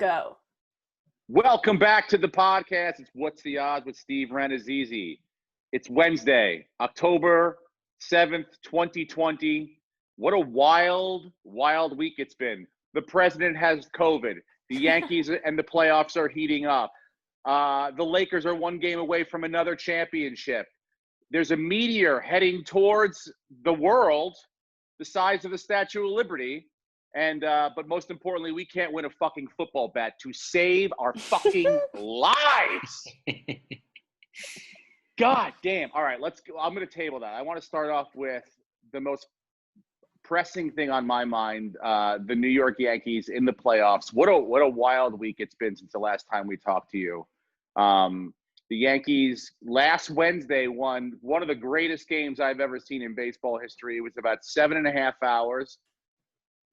go. Welcome back to the podcast. It's What's the Odds with Steve Renazizi. It's Wednesday, October 7th, 2020. What a wild, wild week it's been. The president has COVID. The Yankees and the playoffs are heating up. The Lakers are one game away from another championship. There's a meteor heading towards the world the size of the Statue of Liberty. And but most importantly, we can't win a fucking football bet to save our fucking lives. God damn. All right, let's go. I'm going to table that. I want to start off with the most pressing thing on my mind, the New York Yankees in the playoffs. What a wild week it's been since the last time we talked to you. The Yankees last Wednesday won one of the greatest games I've ever seen in baseball history. It was about 7.5 hours.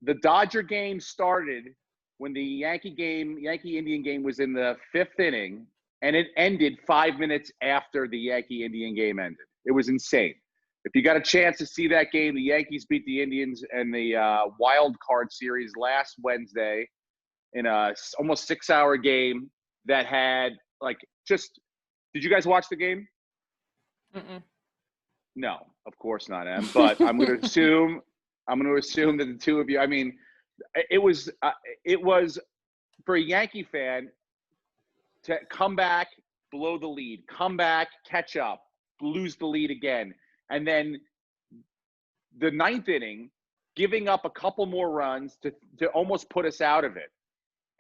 The Dodger game started when the Yankee-Indian game was in the 5th inning, and it ended 5 minutes after the Yankee-Indian game ended. It was insane. If you got a chance to see that game, the Yankees beat the Indians in the wild card series last Wednesday in a almost 6-hour game that had did you guys watch the game? Mm-mm. No, of course not, Em. But I'm going to assume that the two of you. I mean, it was for a Yankee fan to come back, blow the lead, come back, catch up, lose the lead again, and then the 9th inning, giving up a couple more runs to almost put us out of it.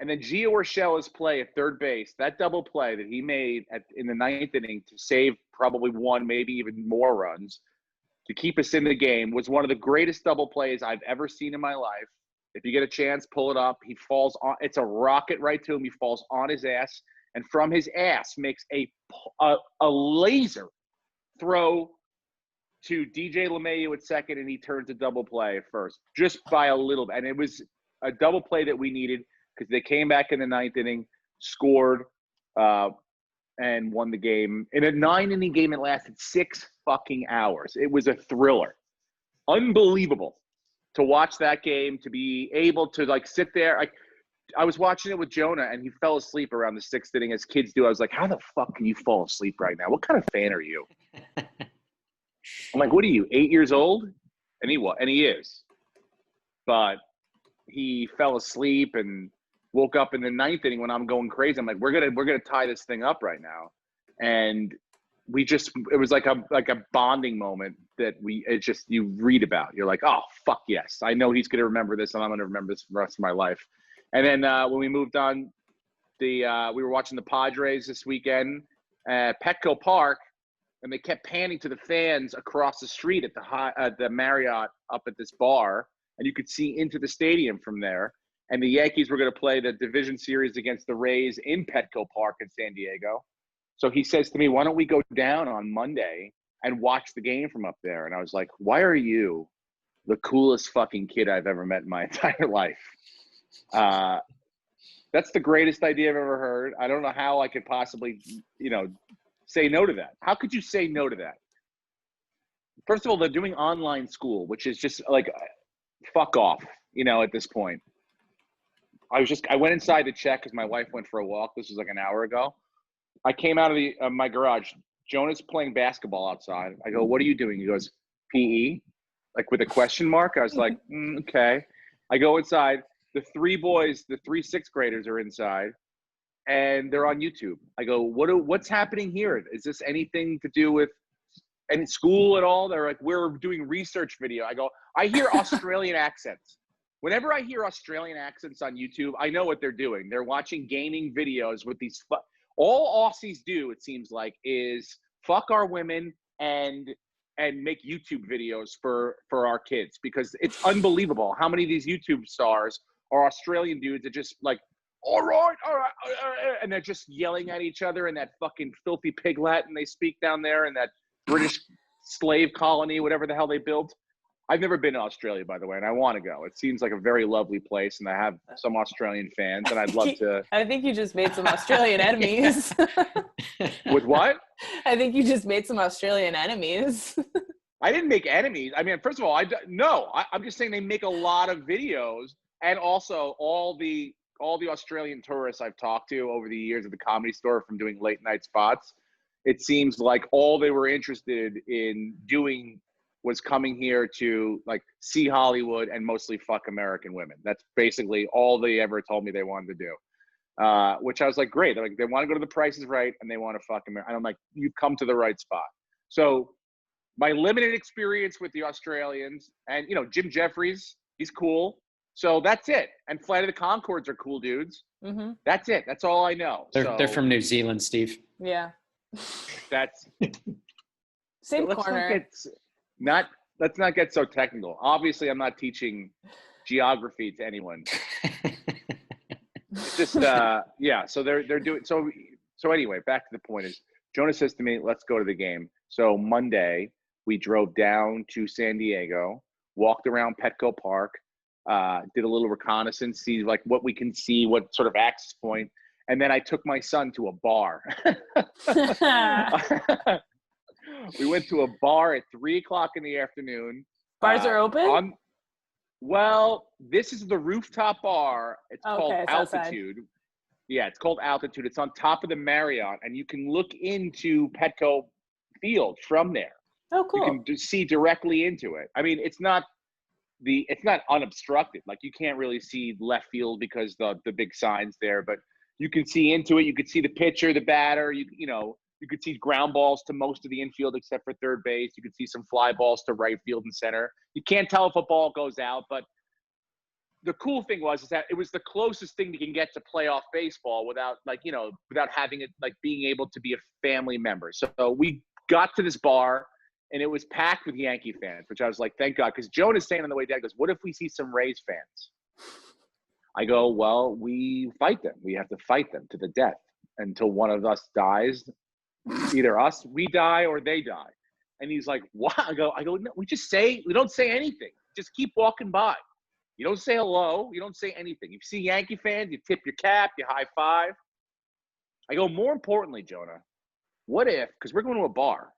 And then Gio Urshela's play at third base, that double play that he made in the 9th inning to save probably one, maybe even more runs to keep us in the game, was one of the greatest double plays I've ever seen in my life. If you get a chance, pull it up. He falls on. It's a rocket right to him. He falls on his ass, and from his ass makes a laser throw to DJ LeMahieu at second, and he turns a double play at first, just by a little bit. And it was a double play that we needed because they came back in the 9th inning, scored, and won the game. In a 9-inning game, it lasted 6 fucking hours. It was a thriller. Unbelievable to watch that game, to be able to sit there. I was watching it with Jonah, and he fell asleep around the 6th inning, as kids do. I was like, how the fuck can you fall asleep right now? What kind of fan are you? I'm like, what are you, 8 years old? And he is. But he fell asleep and woke up in the 9th inning when I'm going crazy. I'm like, we're gonna tie this thing up right now. And it was like a bonding moment that you read about. You're like, oh fuck yes, I know he's gonna remember this, and I'm gonna remember this for the rest of my life. And then when we moved on, we were watching the Padres this weekend at Petco Park, and they kept panning to the fans across the street at the Marriott up at this bar, and you could see into the stadium from there. And the Yankees were going to play the division series against the Rays in Petco Park in San Diego. So he says to me, why don't we go down on Monday and watch the game from up there? And I was like, why are you the coolest fucking kid I've ever met in my entire life? That's the greatest idea I've ever heard. I don't know how I could possibly, say no to that. How could you say no to that? First of all, they're doing online school, which is just like, fuck off, at this point. I went inside to check because my wife went for a walk. This was like an hour ago. I came out of my garage. Jonah's playing basketball outside. I go, what are you doing? He goes, PE, like with a question mark. I was like, okay. I go inside. The 3 boys, the 3 6th graders are inside, and they're on YouTube. I go, what's happening here? Is this anything to do with any school at all? They're like, we're doing research video. I go, I hear Australian accents. Whenever I hear Australian accents on YouTube, I know what they're doing. They're watching gaming videos with these all Aussies do, it seems like, is fuck our women and make YouTube videos for our kids, because it's unbelievable how many of these YouTube stars are Australian dudes that just like, all right, and they're just yelling at each other in that fucking filthy pig Latin they speak down there in that British slave colony, whatever the hell they built. I've never been to Australia, by the way, and I want to go. It seems like a very lovely place, and I have some Australian fans, and I'd love to. I think you just made some Australian enemies. With what? I think you just made some Australian enemies. I didn't make enemies. I mean, first of all, I'm just saying they make a lot of videos, and also all the all the Australian tourists I've talked to over the years at the Comedy Store from doing late night spots, it seems like all they were interested in doing was coming here to like see Hollywood and mostly fuck American women. That's basically all they ever told me they wanted to do. Which I was like, great. They're like, they want to go to the Price is Right and they want to fuck America. And I'm like, you've come to the right spot. So my limited experience with the Australians and, you know, Jim Jeffries, he's cool. So that's it. And Flight of the Conchords are cool dudes. Mm-hmm. That's it. That's all I know. They're from New Zealand, Steve. Yeah. That's Same let's corner. Let's not get so technical. Obviously, I'm not teaching geography to anyone. It's just yeah. So they're doing so anyway. Back to the point is, Jonah says to me, "Let's go to the game." So Monday we drove down to San Diego, walked around Petco Park, did a little reconnaissance, see like what we can see, what sort of access point, and then I took my son to a bar. We went to a bar at 3:00 in the afternoon. Bars are open? Well, this is the rooftop bar. It's called it's outside. Altitude. Yeah, it's called Altitude. It's on top of the Marriott, and you can look into Petco Field from there. Oh, cool. You can see directly into it. I mean, it's not unobstructed. Like you can't really see left field because the big signs there, but you can see into it. You could see the pitcher, the batter. You could see ground balls to most of the infield except for third base. You could see some fly balls to right field and center. You can't tell if a ball goes out, but the cool thing is that it was the closest thing you can get to playoff baseball without having it like being able to be a family member. So we got to this bar and it was packed with Yankee fans, which I was like, thank God. Because Jonah's saying on the way down, goes, what if we see some Rays fans? I go, well, we fight them. We have to fight them to the death until one of us dies. Either us, we die, or they die. And he's like, what? I go, no, we don't say anything. Just keep walking by. You don't say hello. You don't say anything. You see Yankee fans, you tip your cap, you high five. I go, more importantly, Jonah, what if, because we're going to a bar.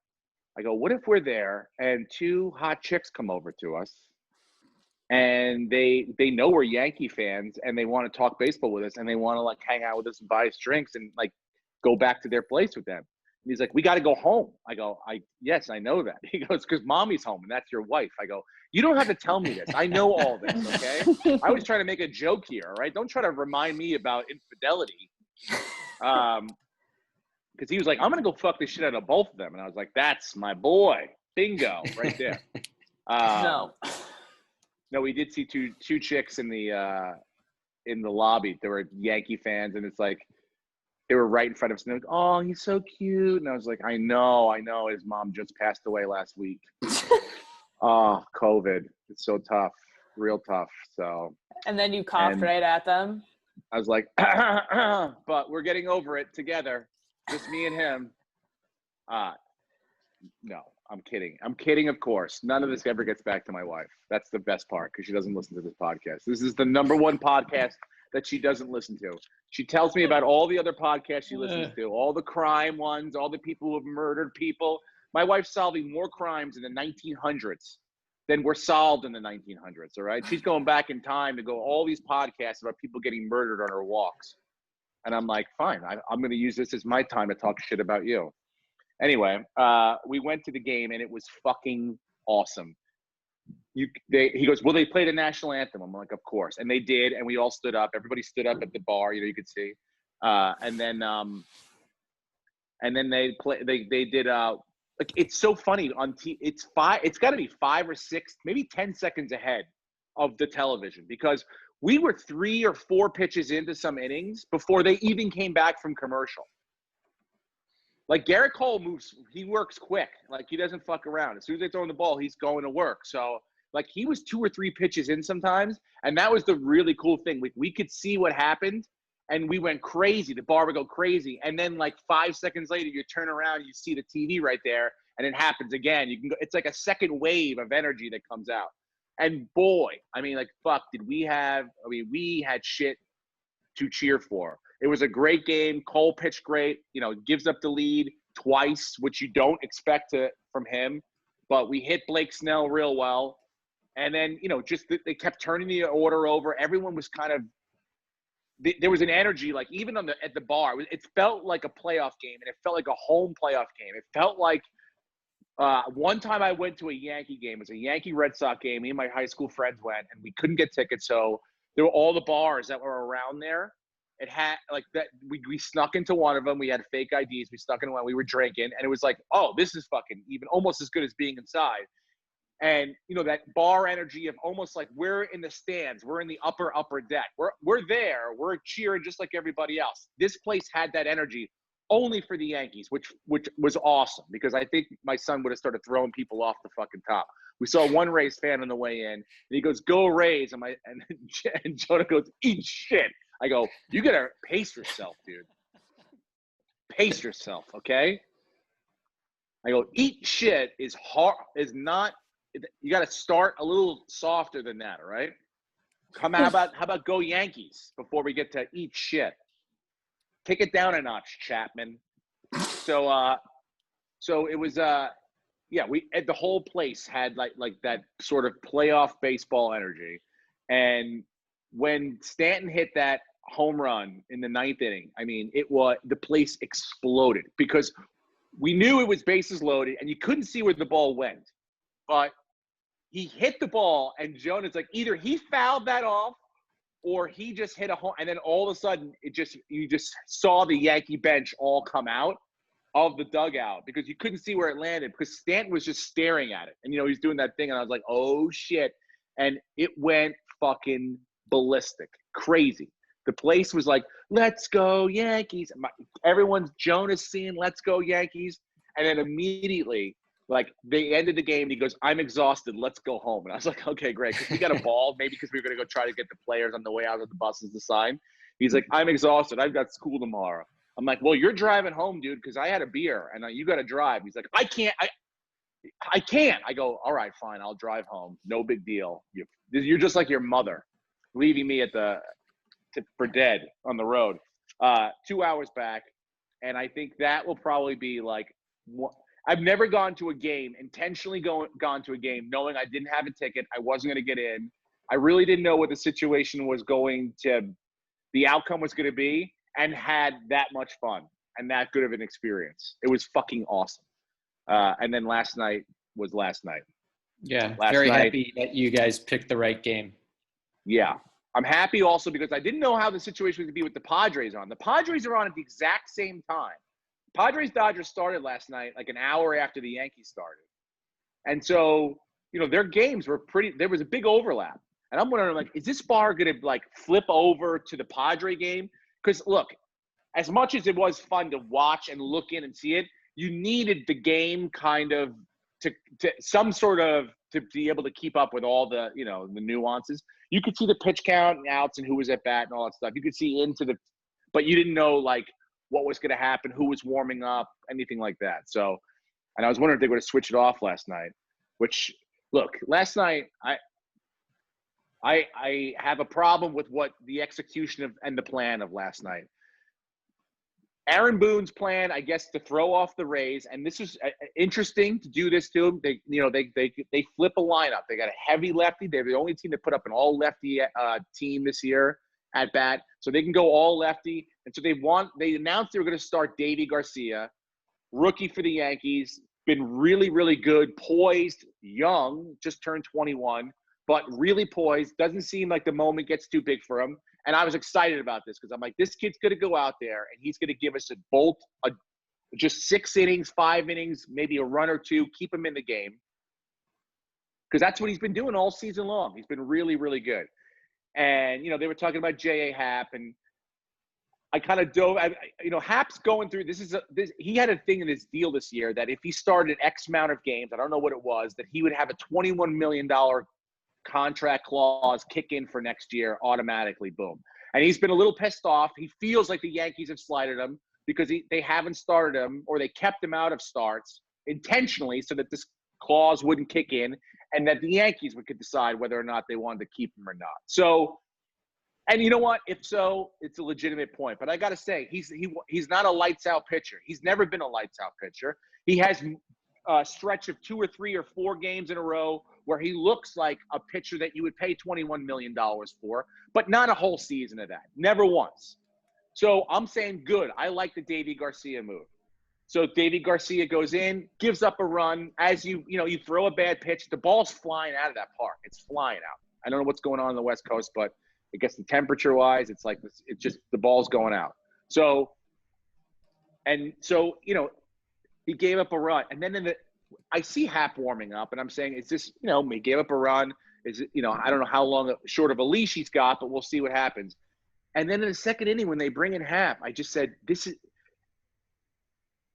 I go, what if we're there and two hot chicks come over to us and they know we're Yankee fans and they want to talk baseball with us and they want to like hang out with us and buy us drinks and like go back to their place with them. And he's like, we got to go home. I go, yes, I know that. He goes, because mommy's home and that's your wife. I go, you don't have to tell me this. I know all this, okay? I was trying to make a joke here, all right? Don't try to remind me about infidelity. Because he was like, I'm going to go fuck the shit out of both of them. And I was like, that's my boy. Bingo, right there. No, we did see two chicks in the lobby. They were Yankee fans, and it's like, they were right in front of us. And they're like, oh, he's so cute. And I was like, I know. His mom just passed away last week. Oh, COVID. It's so tough. Real tough. So. And then you coughed right at them. I was like, but we're getting over it together. Just me and him. No, I'm kidding. I'm kidding, of course. None of this ever gets back to my wife. That's the best part because she doesn't listen to this podcast. This is the number one podcast that she doesn't listen to. She tells me about all the other podcasts she listens to, all the crime ones, all the people who have murdered people. My wife's solving more crimes in the 1900s than were solved in the 1900s, all right? She's going back in time to go all these podcasts about people getting murdered on her walks. And I'm like, fine, I'm going to use this as my time to talk shit about you. Anyway, we went to the game, and it was fucking awesome. He goes, well, they played a national anthem. I'm like, of course. And they did, and we all stood up. Everybody stood up at the bar, you could see. And then they did like, it's so funny on it's got to be 5 or 6, maybe 10 seconds ahead of the television because we were 3 or 4 pitches into some innings before they even came back from commercial. Like Garrett Cole he works quick. Like he doesn't fuck around. As soon as they throw him the ball, he's going to work. So like he was 2 or 3 pitches in sometimes. And that was the really cool thing. We could see what happened and we went crazy. The bar would go crazy. And then like 5 seconds later, you turn around, you see the TV right there and it happens again. You can go, it's like a second wave of energy that comes out. And boy, I mean, like, fuck, we had shit to cheer for. It was a great game. Cole pitched great, gives up the lead twice, which you don't expect from him. But we hit Blake Snell real well. And then, just they kept turning the order over. Everyone was kind of there was an energy, like even at the bar, it felt like a playoff game, and it felt like a home playoff game. It felt like one time I went to a Yankee game. It was a Yankee Red Sox game. Me and my high school friends went, and we couldn't get tickets. So there were all the bars that were around there. It had like that. We snuck into one of them. We had fake IDs. We snuck into one. We were drinking, and it was like, oh, this is fucking even almost as good as being inside. And that bar energy of almost like we're in the stands, we're in the upper deck, we're there, we're cheering just like everybody else. This place had that energy only for the Yankees, which was awesome, because I think my son would have started throwing people off the fucking top. We saw one Rays fan on the way in, and he goes, "Go Rays!" And Jonah goes, "Eat shit." I go, "You gotta pace yourself, dude. Pace yourself, okay?" I go, "Eat shit" is hard. Is not. You got to start a little softer than that, all right? How about go Yankees before we get to eat shit? Take it down a notch, Chapman. So it was the whole place had like that sort of playoff baseball energy. And when Stanton hit that home run in the 9th inning, I mean, the place exploded, because we knew it was bases loaded and you couldn't see where the ball went. But he hit the ball, and Jonah's like, either he fouled that off or he just hit a home. And then all of a sudden, you just saw the Yankee bench all come out of the dugout, because you couldn't see where it landed, because Stanton was just staring at it. And, he's doing that thing, and I was like, oh, shit. And it went fucking ballistic. Crazy. The place was like, let's go Yankees. Everyone's Jonah's seeing let's go Yankees. And then immediately, like, they ended the game, and he goes, "I'm exhausted. Let's go home." And I was like, okay, great. Because we got a ball, maybe because we were going to go try to get the players on the way out of the buses to sign. He's like, "I'm exhausted. I've got school tomorrow." I'm like, "Well, you're driving home, dude, because I had a beer, and you got to drive." He's like, "I can't. I can't." I go, "All right, fine. I'll drive home. No big deal. You're just like your mother, leaving me for dead on the road." 2 hours back, and I think that will probably be like I've never gone to a game, intentionally gone to a game, knowing I didn't have a ticket, I wasn't going to get in. I really didn't know what the situation was the outcome was going to be, and had that much fun and that good of an experience. It was fucking awesome. And then last night was last night. Yeah, very happy that you guys picked the right game. Yeah. I'm happy also because I didn't know how the situation was going to be with the Padres on. The Padres are on at the exact same time. Padres-Dodgers started last night like an hour after the Yankees started. And so, their games were there was a big overlap. And I'm wondering, like, is this bar going to, like, flip over to the Padre game? Because, look, as much as it was fun to watch and look in and see it, you needed the game kind of to be able to keep up with all the, the nuances. You could see the pitch count and outs and who was at bat and all that stuff. You could see but you didn't know, like, what was going to happen, who was warming up, anything like that. So, and I was wondering if they would have switched it off last night, which, look, last night, I have a problem with what the execution and the plan of last night. Aaron Boone's plan, I guess, to throw off the Rays, and this is interesting to do this to them. They flip a lineup. They got a heavy lefty. They're the only team that put up an all lefty team this year at bat, so they can go all lefty. And so they announced they were going to start Davy Garcia, rookie for the Yankees, been really, really good, poised, young, just turned 21, but really poised. Doesn't seem like the moment gets too big for him. And I was excited about this because I'm like, this kid's going to go out there and he's going to give us just 6 innings, 5 innings, maybe a run or two, keep him in the game. Because that's what he's been doing all season long. He's been really, really good. And, they were talking about J.A. Happ, and I kind of dove. Happ's going through he had a thing in his deal this year that if he started X amount of games, I don't know what it was, that he would have a $21 million contract clause kick in for next year automatically. Boom. And he's been a little pissed off. He feels like the Yankees have slighted him because they haven't started him, or they kept him out of starts intentionally so that this clause wouldn't kick in, and that the Yankees could decide whether or not they wanted to keep him or not. So, and you know what? If so, it's a legitimate point. But I got to say, he's not a lights-out pitcher. He's never been a lights-out pitcher. He has a stretch of 2 or 3 or 4 games in a row where he looks like a pitcher that you would pay $21 million for, but not a whole season of that. Never once. So I'm saying good. I like the Deivi Garcia move. So Deivi Garcia goes in, gives up a run. As you throw a bad pitch, the ball's flying out of that park. It's flying out. I don't know what's going on the West Coast, but I guess the temperature-wise, it's like this, it's just the ball's going out. So he gave up a run, and then I see Happ warming up, and I'm saying, is this, he gave up a run. Is it, I don't know how long short of a leash he's got, but we'll see what happens. And then in the second inning, when they bring in Happ, I just said,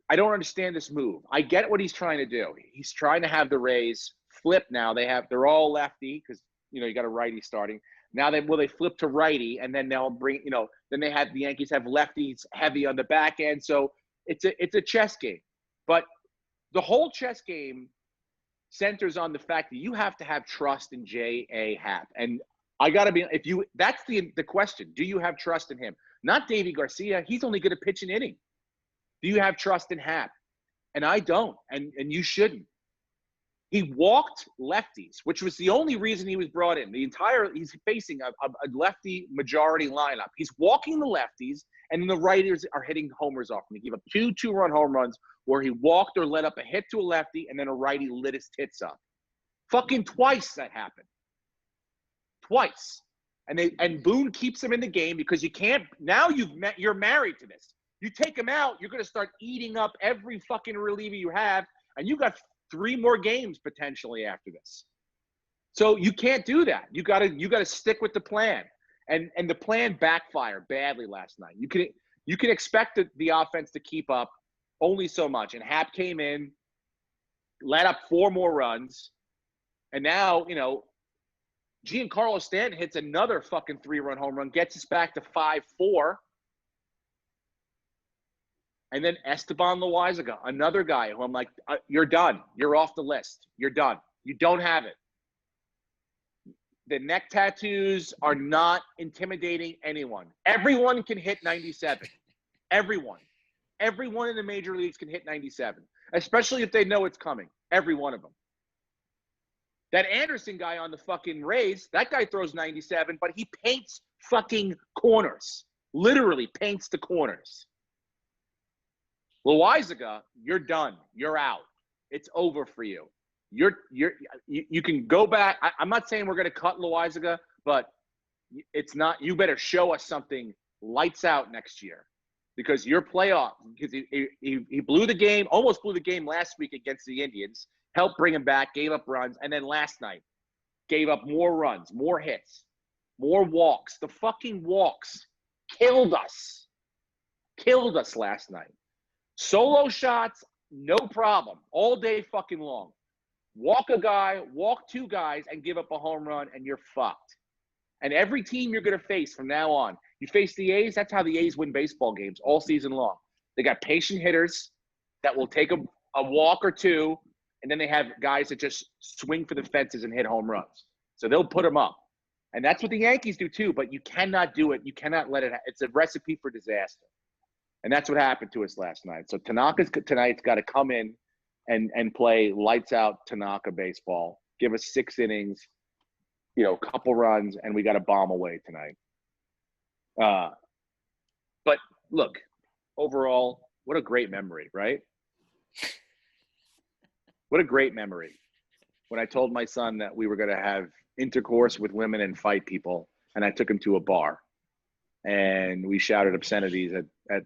I don't understand this move. I get what he's trying to do. He's trying to have the Rays flip now. They're all lefty because, you got a righty starting. Now they flip to righty, and then they'll bring, then the Yankees have lefties heavy on the back end. So it's a chess game. But the whole chess game centers on the fact that you have to have trust in J.A. Happ. And I got to be – that's the question. Do you have trust in him? Not Deivi Garcia. He's only going to pitch an inning. Do you have trust in Happ? And I don't, and you shouldn't. He walked lefties, which was the only reason he was brought in. He's facing a lefty majority lineup. He's walking the lefties, and then the righters are hitting homers off him. He gave up two-run home runs where he walked or let up a hit to a lefty, and then a righty lit his tits up. Fucking twice that happened. Twice. And Boone keeps him in the game because you can't – now you're married to this. You take him out, you're going to start eating up every fucking reliever you have, and you got 3 more games potentially after this. So you can't do that. You got to stick with the plan. And the plan backfired badly last night. You can expect the offense to keep up only so much. And Happ came in, let up 4 more runs, and now Giancarlo Stanton hits another fucking 3-run home run, gets us back to 5-4. And then Esteban Loaizaga, another guy who I'm like, you're done. You're off the list. You're done. You don't have it. The neck tattoos are not intimidating anyone. Everyone can hit 97. Everyone. Everyone in the major leagues can hit 97, especially if they know it's coming. Every one of them. That Anderson guy on the fucking Rays, that guy throws 97, but he paints fucking corners. Literally paints the corners. Loaizaga, you're done. You're out. It's over for you. You can go back. I'm not saying we're going to cut Loaizaga, but it's not. You better show us something lights out next year, because your playoff. Because he blew the game, almost blew the game last week against the Indians. Helped bring him back, gave up runs, and then last night gave up more runs, more hits, more walks. The fucking walks killed us. Killed us last night. Solo shots, no problem, all day fucking long. Walk a guy, walk 2 guys, and give up a home run, and you're fucked. And every team you're going to face from now on, you face the A's, that's how the A's win baseball games all season long. They got patient hitters that will take a walk or 2, and then they have guys that just swing for the fences and hit home runs. So they'll put them up. And that's what the Yankees do too, but you cannot do it. You cannot let it – it's a recipe for disaster. And that's what happened to us last night. So Tanaka's tonight's got to come in and play lights out Tanaka baseball. Give us 6 innings, couple runs, and we got to bomb away tonight. But look, overall, what a great memory, right? What a great memory. When I told my son that we were going to have intercourse with women and fight people, and I took him to a bar, and we shouted obscenities at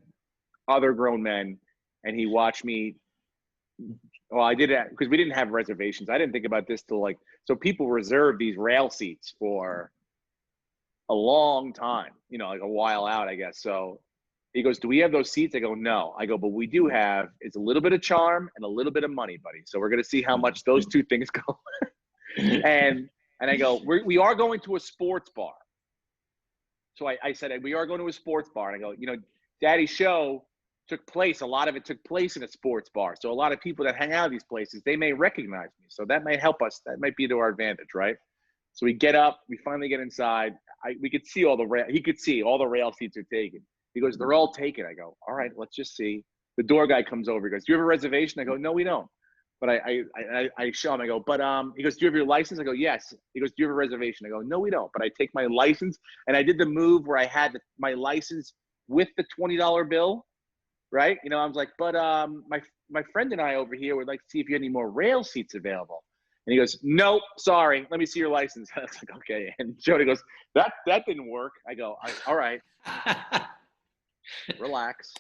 other grown men, and he watched me. Well, I did it because we didn't have reservations. I didn't think about this till so people reserve these rail seats for a long time, like a while out, I guess. So he goes, "Do we have those seats?" I go, "No." I go, "But we do have, it's a little bit of charm and a little bit of money, buddy. So we're going to see how much those 2 things go." and I go, we are going to a sports bar. So I said, we are going to a sports bar. And I go, Daddy's show a lot of it took place in a sports bar. So a lot of people that hang out at these places, they may recognize me. So that might help us. That might be to our advantage, right? So we get up, we finally get inside. We could see he could see all the rail seats are taken. He goes, "They're all taken." I go, "All right, let's just see." The door guy comes over. He goes, "Do you have a reservation?" I go, "No, we don't." But I show him. I go, but he goes, do you have your license? I go, yes. He goes, do you have a reservation? I go, no, we don't. But I take my license, and I did the move where I had my license with the $20 bill, right? You know, I was like, but my friend and I over here would like to see if you had any more rail seats available. And he goes, nope, sorry. Let me see your license. I was like, okay. And Jody goes, that didn't work. I go, all right, relax,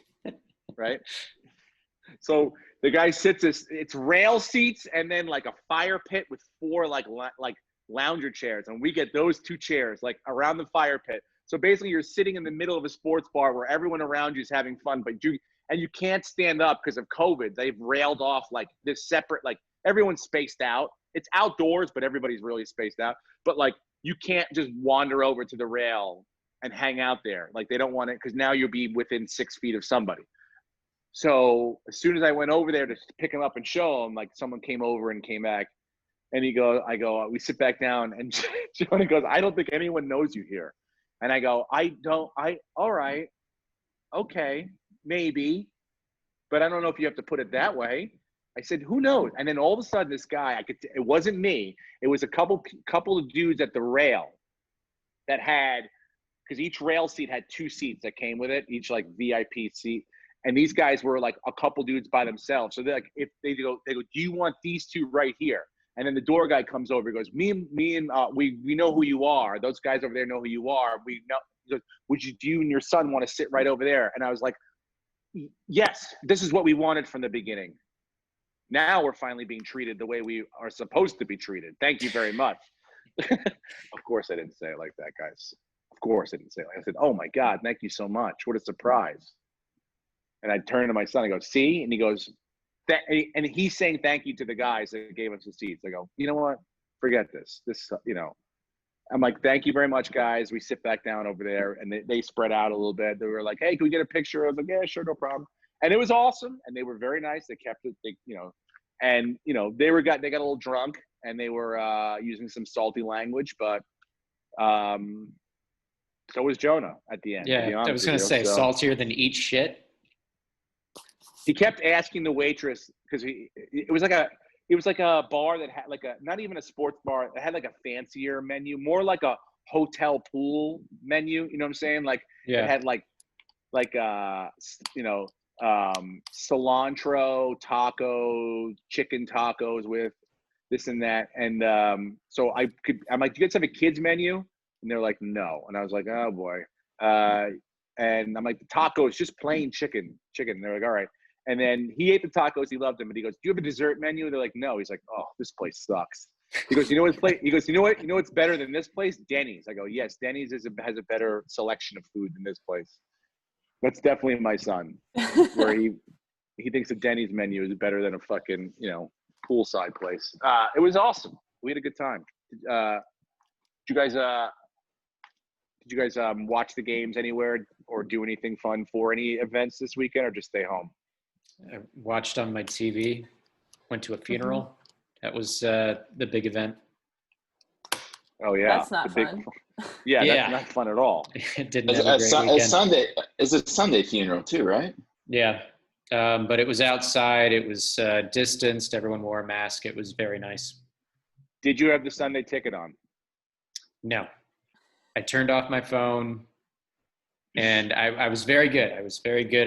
right? So the guy sits it's rail seats and then like a fire pit with 4 like lounger chairs, and we get those 2 chairs like around the fire pit. So basically, you're sitting in the middle of a sports bar where everyone around you is having fun, but you can't stand up because of COVID. They've railed off like this separate, like everyone's spaced out. It's outdoors, but everybody's really spaced out. But like you can't just wander over to the rail and hang out there. Like they don't want it because now you'll be within 6 feet of somebody. So as soon as I went over there to pick him up and show him, like someone came over and came back, and we sit back down, and Jonah goes, I don't think anyone knows you here. And I go, all right, okay, maybe, but I don't know if you have to put it that way. I said, who knows? And then all of a sudden this guy, it wasn't me. It was a couple of dudes at the rail that had, because each rail seat had 2 seats that came with it, each like VIP seat. And these guys were like a couple dudes by themselves. So they're like, if they go, do you want these 2 right here? And then the door guy comes over. He goes, we know who you are. Those guys over there know who you are. We know. He goes, do you and your son want to sit right over there? And I was like, yes, this is what we wanted from the beginning. Now we're finally being treated the way we are supposed to be treated. Thank you very much. Of course I didn't say it like that, guys. Of course I didn't say it like that. I said, oh my God, thank you so much. What a surprise. And I turned to my son, I go, see? And he goes, and he's saying thank you to the guys that gave us the seats. I go, you know what? Forget this. I'm like, thank you very much, guys. We sit back down over there, and they spread out a little bit. They were like, hey, can we get a picture? I was like, yeah, sure, no problem. And it was awesome, and they were very nice. They kept it, and they got a little drunk, and they were using some salty language, but so was Jonah at the end. Yeah, I was going to say, saltier than eat shit. He kept asking the waitress, because it was like a bar that had like not even a sports bar. It had like a fancier menu, more like a hotel pool menu. You know what I'm saying? Like it had cilantro taco, chicken tacos with this and that. And so I'm like, do you guys have a kids menu? And they're like, no. And I was like, oh boy. And I'm like, the taco is just plain chicken. And they're like, all right. And then he ate the tacos. He loved them. But he goes, do you have a dessert menu? They're like, no. He's like, oh, this place sucks. He goes, you know what's better than this place? Denny's. I go, yes, Denny's has a better selection of food than this place. That's definitely my son, where he thinks the Denny's menu is better than a fucking, poolside place. It was awesome. We had a good time. Did you guys watch the games anywhere or do anything fun for any events this weekend, or just stay home? I watched on my TV, went to a funeral. Mm-hmm. That was the big event. Oh yeah. That's not fun. Yeah, that's not fun at all. It didn't have a great weekend. Sunday, it's a Sunday funeral too, right? Yeah. But it was outside. It was distanced. Everyone wore a mask. It was very nice. Did you have the Sunday ticket on? No. I turned off my phone, and I was very good.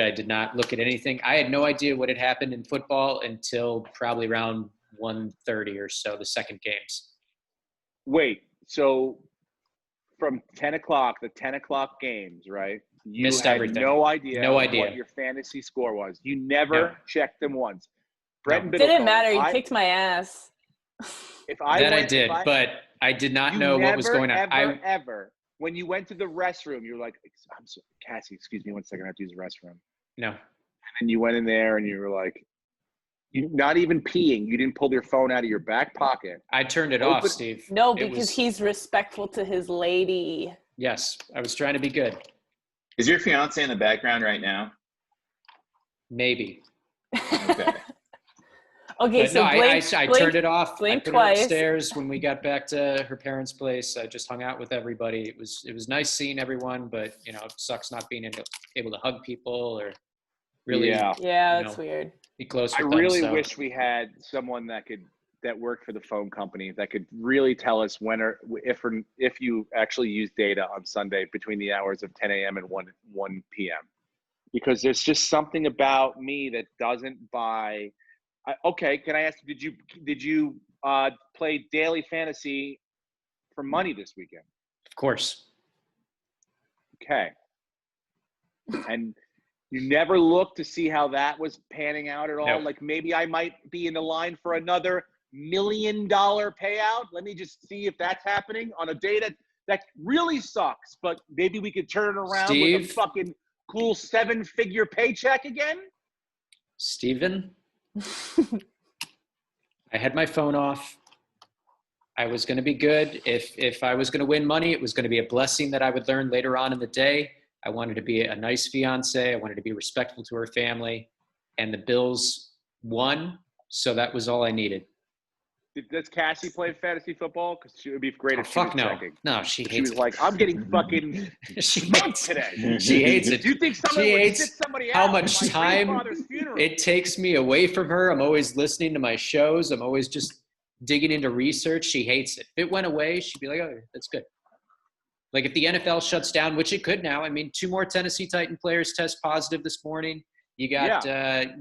I did not look at anything. I had no idea what had happened in football until probably around 1:30 or so, the second games. Wait, so from 10 o'clock, the 10 o'clock games, right? You missed had everything. No idea what your fantasy score was. You never checked them once. It didn't matter. You kicked my ass. But I did not know what was going on. Ever. When you went to the restroom, you were like, I'm sorry, Cassie, excuse me 1 second, I have to use the restroom. No. And then you went in there and you were like, you not even peeing. You didn't pull your phone out of your back pocket. I turned it off, Steve. No, because he's respectful to his lady. Yes, I was trying to be good. Is your fiance in the background right now? Maybe. Okay. Okay, but so no, I turned it off. Blink I put twice. Her upstairs when we got back to her parents' place. I just hung out with everybody. It was nice seeing everyone, but it sucks not being able to hug people or really, Yeah. Yeah, You that's know, weird. be close I with them. really so. wish we had someone that worked for the phone company that could really tell us if you actually use data on Sunday between the hours of 10 a.m. and 1 p.m. Because there's just something about me that doesn't buy. Okay, can I ask? Did you play daily fantasy for money this weekend? Of course. Okay. And you never looked to see how that was panning out at all? No. Like maybe I might be in the line for another $1 million payout. Let me just see if that's happening on a day that really sucks, but maybe we could turn it around with a Steve? fucking cool 7-figure paycheck again. Steven, I had my phone off. I was going to be good. If I was going to win money, it was going to be a blessing that I would learn later on in the day. I wanted to be a nice fiance. I wanted to be respectful to her family. And the Bills won, so that was all I needed. Does Cassie play fantasy football? Because she would be great if she fuck was no. checking. No, she hates She was it. like, I'm getting fucking she smoked hates today. She hates it. Do you think someone She would hates sit somebody how out much at my time grandfather's funeral? it takes me away from her. I'm always listening to my shows. I'm always just digging into research. She hates it. If it went away, she'd be like, oh, that's good. Like if the NFL shuts down, which it could now. I mean, 2 more Tennessee Titan players test positive this morning. You got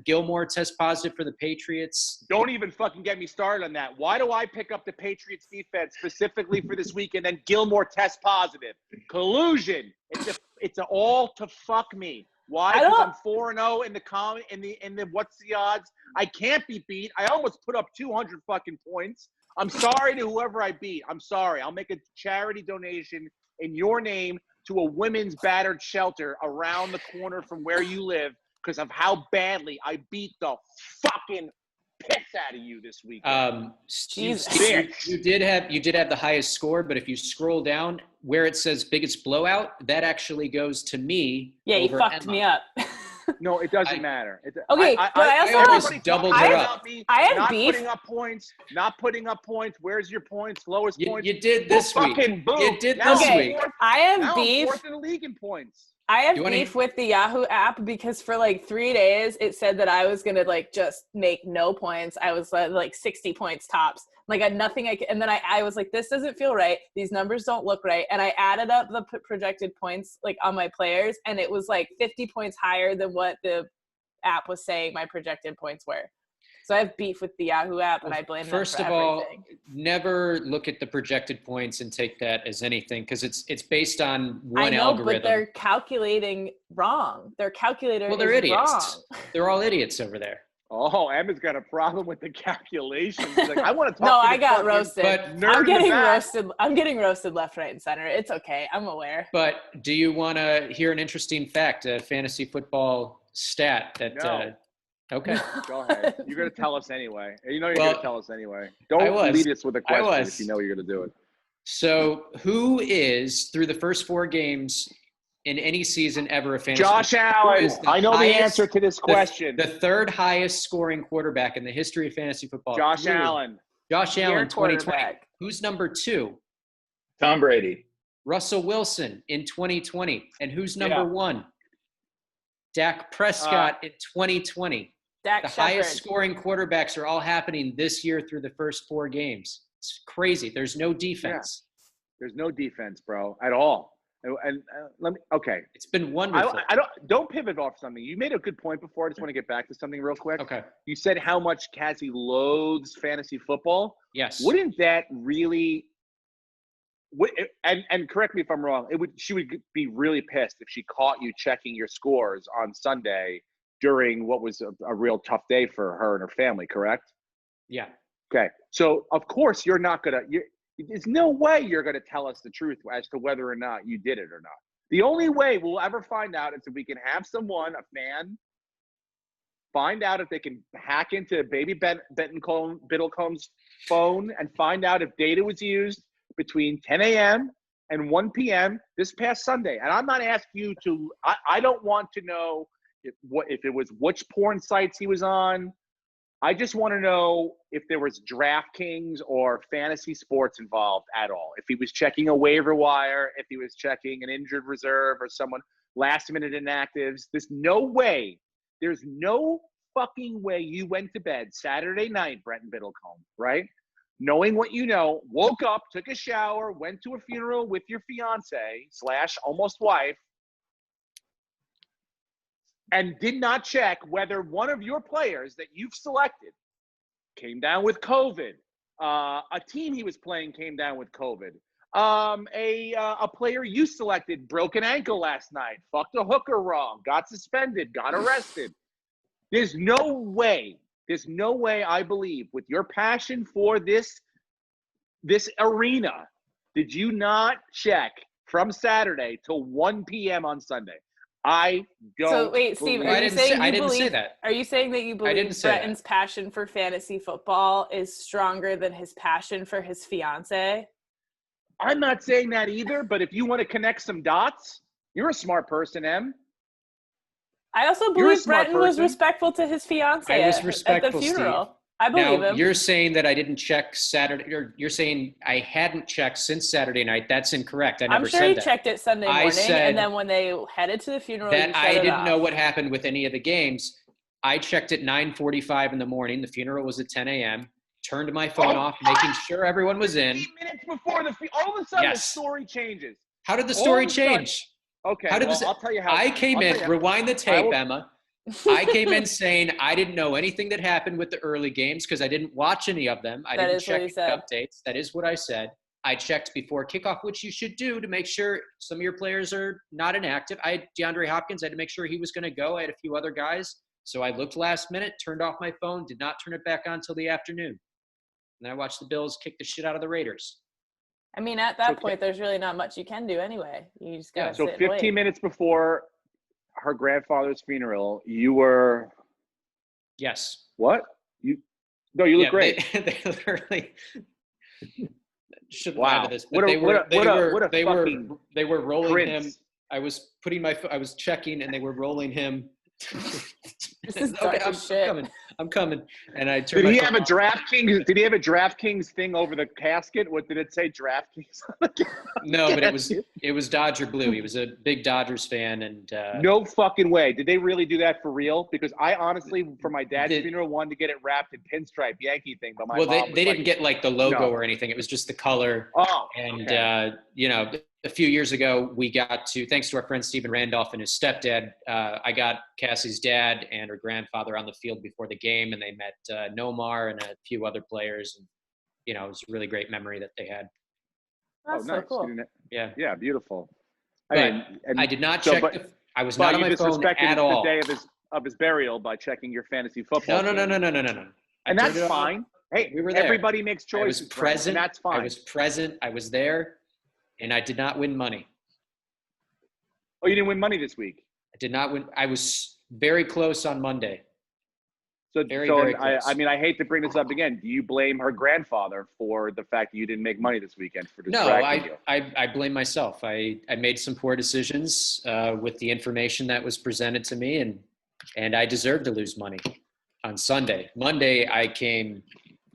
Gilmore test positive for the Patriots. Don't even fucking get me started on that. Why do I pick up the Patriots defense specifically for this week and then Gilmore test positive? Collusion. It's all to fuck me. Why? Because I'm 4-0 in the what's the odds? I can't be beat. I almost put up 200 fucking points. I'm sorry to whoever I beat. I'm sorry. I'll make a charity donation in your name to a women's battered shelter around the corner from where you live because of how badly I beat the fucking piss out of you this weekend. Steve, Bitch. you did have the highest score, but if you scroll down where it says biggest blowout, that actually goes to me. Yeah, you over fucked Emma. me up. No, it doesn't matter. Okay, but I also almost have, doubled her up. I have not beef. Not putting up points. Where's your points? Lowest points. You did this week. Fucking boom. You did Now this I'm week. fourth- I have now beef. I'm 4th in the league in points. I have You wanna- beef with the Yahoo app because for like 3 days it said that I was gonna like just make no points. I was like 60 points tops. Like I had nothing. And then I was like, this doesn't feel right. These numbers don't look right. And I added up the projected points like on my players, and it was like 50 points higher than what the app was saying my projected points were. So I have beef with the Yahoo app, and I blame them First for of all, everything. never look at the projected points and take that as anything because it's based on one I know, algorithm. but they're calculating wrong. Their calculator Well, they're is idiots. wrong. They're all idiots over there. Oh, Emma's got a problem with the calculations. She's like, I want to talk No, to the I got fucking roasted. But nerd I'm in the getting back. roasted. I'm getting roasted left, right, and center. It's okay. I'm aware. But do you want to hear an interesting fact, a fantasy football stat that? No. Okay. Go ahead. You're going to tell us anyway. You know you're Well, going to tell us anyway. I Don't was. lead us with a question was. if you know you're going to do it. So, who is through the first 4 games in any season ever a fantasy? Josh Allen. is the I know the highest- answer to this question. The 3rd highest scoring quarterback in the history of fantasy football. Josh Clearly. Allen. Josh Your Allen, 2020. quarterback. Who's number 2? Tom Brady. Russell Wilson in 2020. And who's Yeah. number 1? Dak Prescott in 2020. Dak The Shepard. highest scoring quarterbacks are all happening this year through the first 4 games. It's crazy. There's no defense. There's no defense, bro, at all. And let me. Okay. It's been wonderful. I don't pivot off something. You made a good point before. I just want to get back to something real quick. Okay. You said how much Cassie loathes fantasy football. Yes. Wouldn't that really? And correct me if I'm wrong. She would be really pissed if she caught you checking your scores on Sunday during what was a real tough day for her and her family. Correct? Yeah. Okay. So of course you're not gonna. There's no way you're gonna tell us the truth as to whether or not you did it or not. The only way we'll ever find out is if we can have someone, a fan, find out if they can hack into Baby Biddlecomb's phone and find out if data was used between 10 a.m. and 1 p.m. this past Sunday. And I'm not asking you to. I don't want to know if it was which porn sites he was on. I just want to know if there was DraftKings or fantasy sports involved at all. If he was checking a waiver wire, if he was checking an injured reserve or someone last minute inactives. There's no way There's no fucking way you went to bed Saturday night, Brenton Biddlecombe, right? Knowing what you know, woke up, took a shower, went to a funeral with your fiance / almost wife, and did not check whether one of your players that you've selected came down with COVID. A team he was playing came down with COVID. A player you selected broke an ankle last night, fucked a hooker wrong, got suspended, got arrested. There's no way I believe, with your passion for this arena, did you not check from Saturday till 1 p.m. on Sunday? I don't. So wait, Steve, I didn't say that. Are you saying that you believe Bretton's passion for fantasy football is stronger than his passion for his fiance? I'm not saying that either, but if you want to connect some dots, you're a smart person, Em. I also believe Bretton was respectful to his fiance at the funeral. Steve. I believe him. You're saying that I didn't check Saturday, or you're saying I hadn't checked since Saturday night. That's incorrect. I never said that. I'm sure he checked it Sunday morning, and then when they headed to the funeral, that I didn't know what happened with any of the games. I checked at 9:45 in the morning. The funeral was at 10 a.m. Turned my phone off, making sure everyone was in. 15 minutes before all of a sudden the story changes. How did the story change? Okay, I'll tell you how. I came in, rewind the tape, Emma. I came in saying I didn't know anything that happened with the early games because I didn't watch any of them. I didn't check the updates. That is what I said. I checked before kickoff, which you should do to make sure some of your players are not inactive. I had DeAndre Hopkins. I had to make sure he was going to go. I had a few other guys. So I looked last minute, turned off my phone, did not turn it back on until the afternoon. And I watched the Bills kick the shit out of the Raiders. I mean, at that point, there's really not much you can do anyway. You just got to sit and wait. So 15 minutes before her grandfather's funeral, you were. Yes. What? You look great. They literally shouldn't lie to this, but they were rolling prince. him. I was checking, and they were rolling him. This is shit. I'm coming. And I turned. Did he have a DraftKings? Did he have a DraftKings thing over the casket? What did it say? DraftKings? No, but it was Dodger blue. He was a big Dodgers fan, and no fucking way. Did they really do that for real? Because I honestly, for my dad's funeral, wanted to get it wrapped in pinstripe Yankee thing, but my mom they didn't get like the logo or anything. It was just the color. Oh, and a few years ago, we got to, thanks to our friend Stephen Randolph and his stepdad, I got Cassie's dad and her grandfather on the field before the game, and they met Nomar and a few other players. And, it was a really great memory that they had. That's so cool. Yeah, beautiful. I did not check. I was not on my phone at all. The day of his burial by checking your fantasy football. No. And that's fine. Hey, we were there. Everybody makes choices. I was present. And that's fine. I was present. I was there. And I did not win money. Oh, you didn't win money this week? I did not win. I was very close on Monday. Very close. I hate to bring this up again. Do you blame her grandfather for the fact that you didn't make money this weekend for distracting you? I blame myself. I made some poor decisions with the information that was presented to me, and I deserved to lose money on Sunday. Monday, I came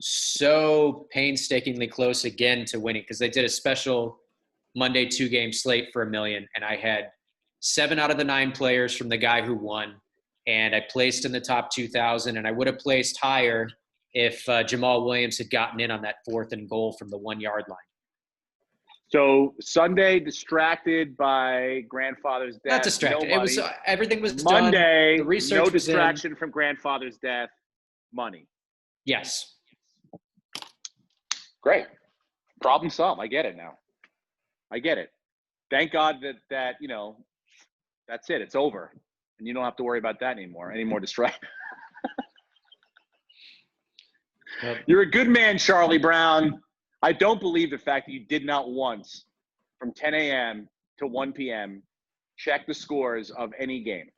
so painstakingly close again to winning because they did a special Monday 2-game slate for $1 million, and I had 7 out of the 9 players from the guy who won, and I placed in the top 2,000, and I would have placed higher if Jamal Williams had gotten in on that 4th and goal from the 1-yard line. So Sunday, distracted by grandfather's death. Not distracted. No, it was everything was Monday, done. The research no distraction from grandfather's death. Money. Yes. Great. Problem solved. I get it now. I get it. Thank God that that's it. It's over. And you don't have to worry about that anymore. Any more distraction. Yep. You're a good man, Charlie Brown. I don't believe the fact that you did not once, from 10 a.m. to 1 p.m., check the scores of any game.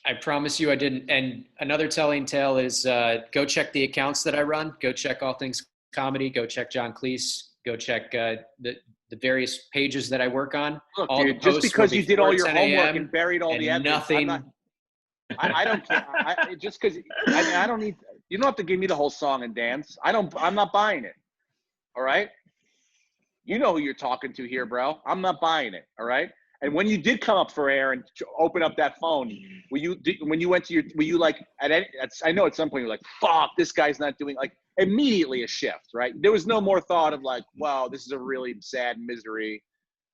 I promise you I didn't. And another telling tale is go check the accounts that I run. Go check All Things Comedy. Go check John Cleese. Go check the various pages that I work on. Look, dude, just because you did all your homework and buried all the evidence, I don't care. Just because I don't need. You don't have to give me the whole song and dance. I'm not buying it. All right. You know who you're talking to here, bro. I'm not buying it. All right. And when you did come up for air and open up that phone, when you went to your, were you like, I know at some point you're like, fuck, this guy's not doing, like, immediately a shift, right? There was no more thought of like, wow, this is a really sad misery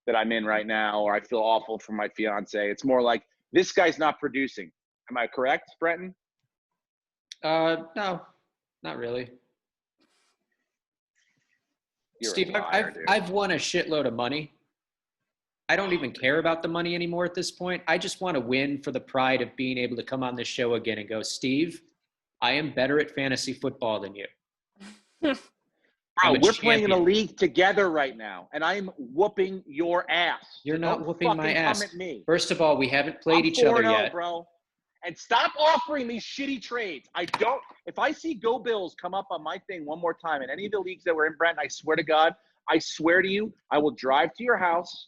that I'm in right now, or I feel awful for my fiance. It's more like, this guy's not producing. Am I correct, Brenton? No, not really. You're Steve, a liar, dude. I've won a shitload of money. I don't even care about the money anymore at this point. I just want to win for the pride of being able to come on this show again and go, Steve, I am better at fantasy football than you. Bro, we're playing in a league together right now, and I'm whooping your ass. You're So not don't whooping my fucking ass. Come at me. First of all, we haven't played I'm each other 4-0, yet. Bro. And stop offering me shitty trades. If I see Go Bills come up on my thing one more time in any of the leagues that we're in, Brent, I swear to God, I swear to you, I will drive to your house.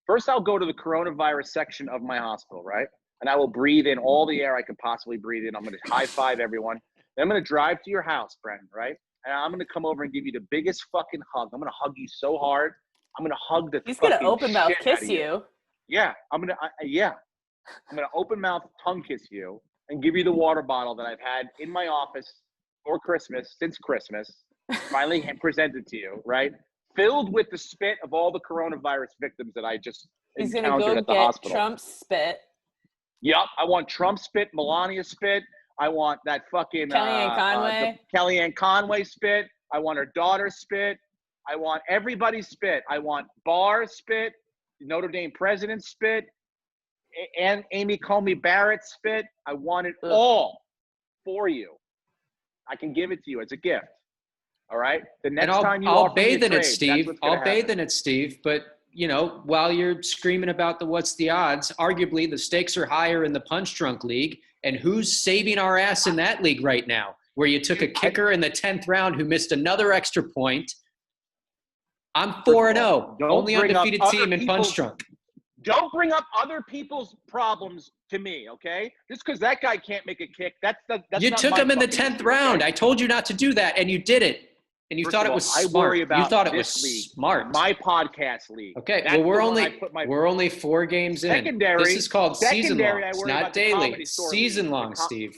First, I'll go to the coronavirus section of my hospital, right? And I will breathe in all the air I could possibly breathe in. I'm going to high five everyone. Then I'm going to drive to your house, Brent, right? And I'm going to come over and give you the biggest fucking hug. I'm going to hug you so hard. I'm going to hug the He's fucking going to open mouth shit out kiss of you. Yeah, I'm going to open mouth tongue kiss you and give you the water bottle that I've had in my office for Christmas, since Christmas, finally presented to you, right? Filled with the spit of all the coronavirus victims that I just He's going to encountered go at the get hospital. Trump's spit. Yep, I want Trump spit, Melania spit. I want that fucking Kellyanne Conway. Kellyanne Conway spit. I want her daughter's spit. I want everybody's spit. I want Barr's spit, Notre Dame president's spit, and Amy Comey Barrett's spit. I want it all for you. I can give it to you as a gift. All right. The next time you I'll offer me a bathe in trade, it, Steve. I'll bathe in it, Steve. But you know, while you're screaming about the what's the odds, arguably the stakes are higher in the Punch Drunk League. And who's saving our ass in that league right now? Where you took a kicker in the 10th round who missed another extra point. I'm 4-0, only undefeated team in Punch Drunk. Don't bring up other people's problems to me, okay? Just because that guy can't make a kick, that's you not took him in the 10th issue, round. okay? I told you not to do that, and you did it. And you thought it was smart. I worry about you thought it was league, smart. My podcast league. Okay, That's well we're only 4 games in. This is called season long. It's not daily. It's season long, Steve.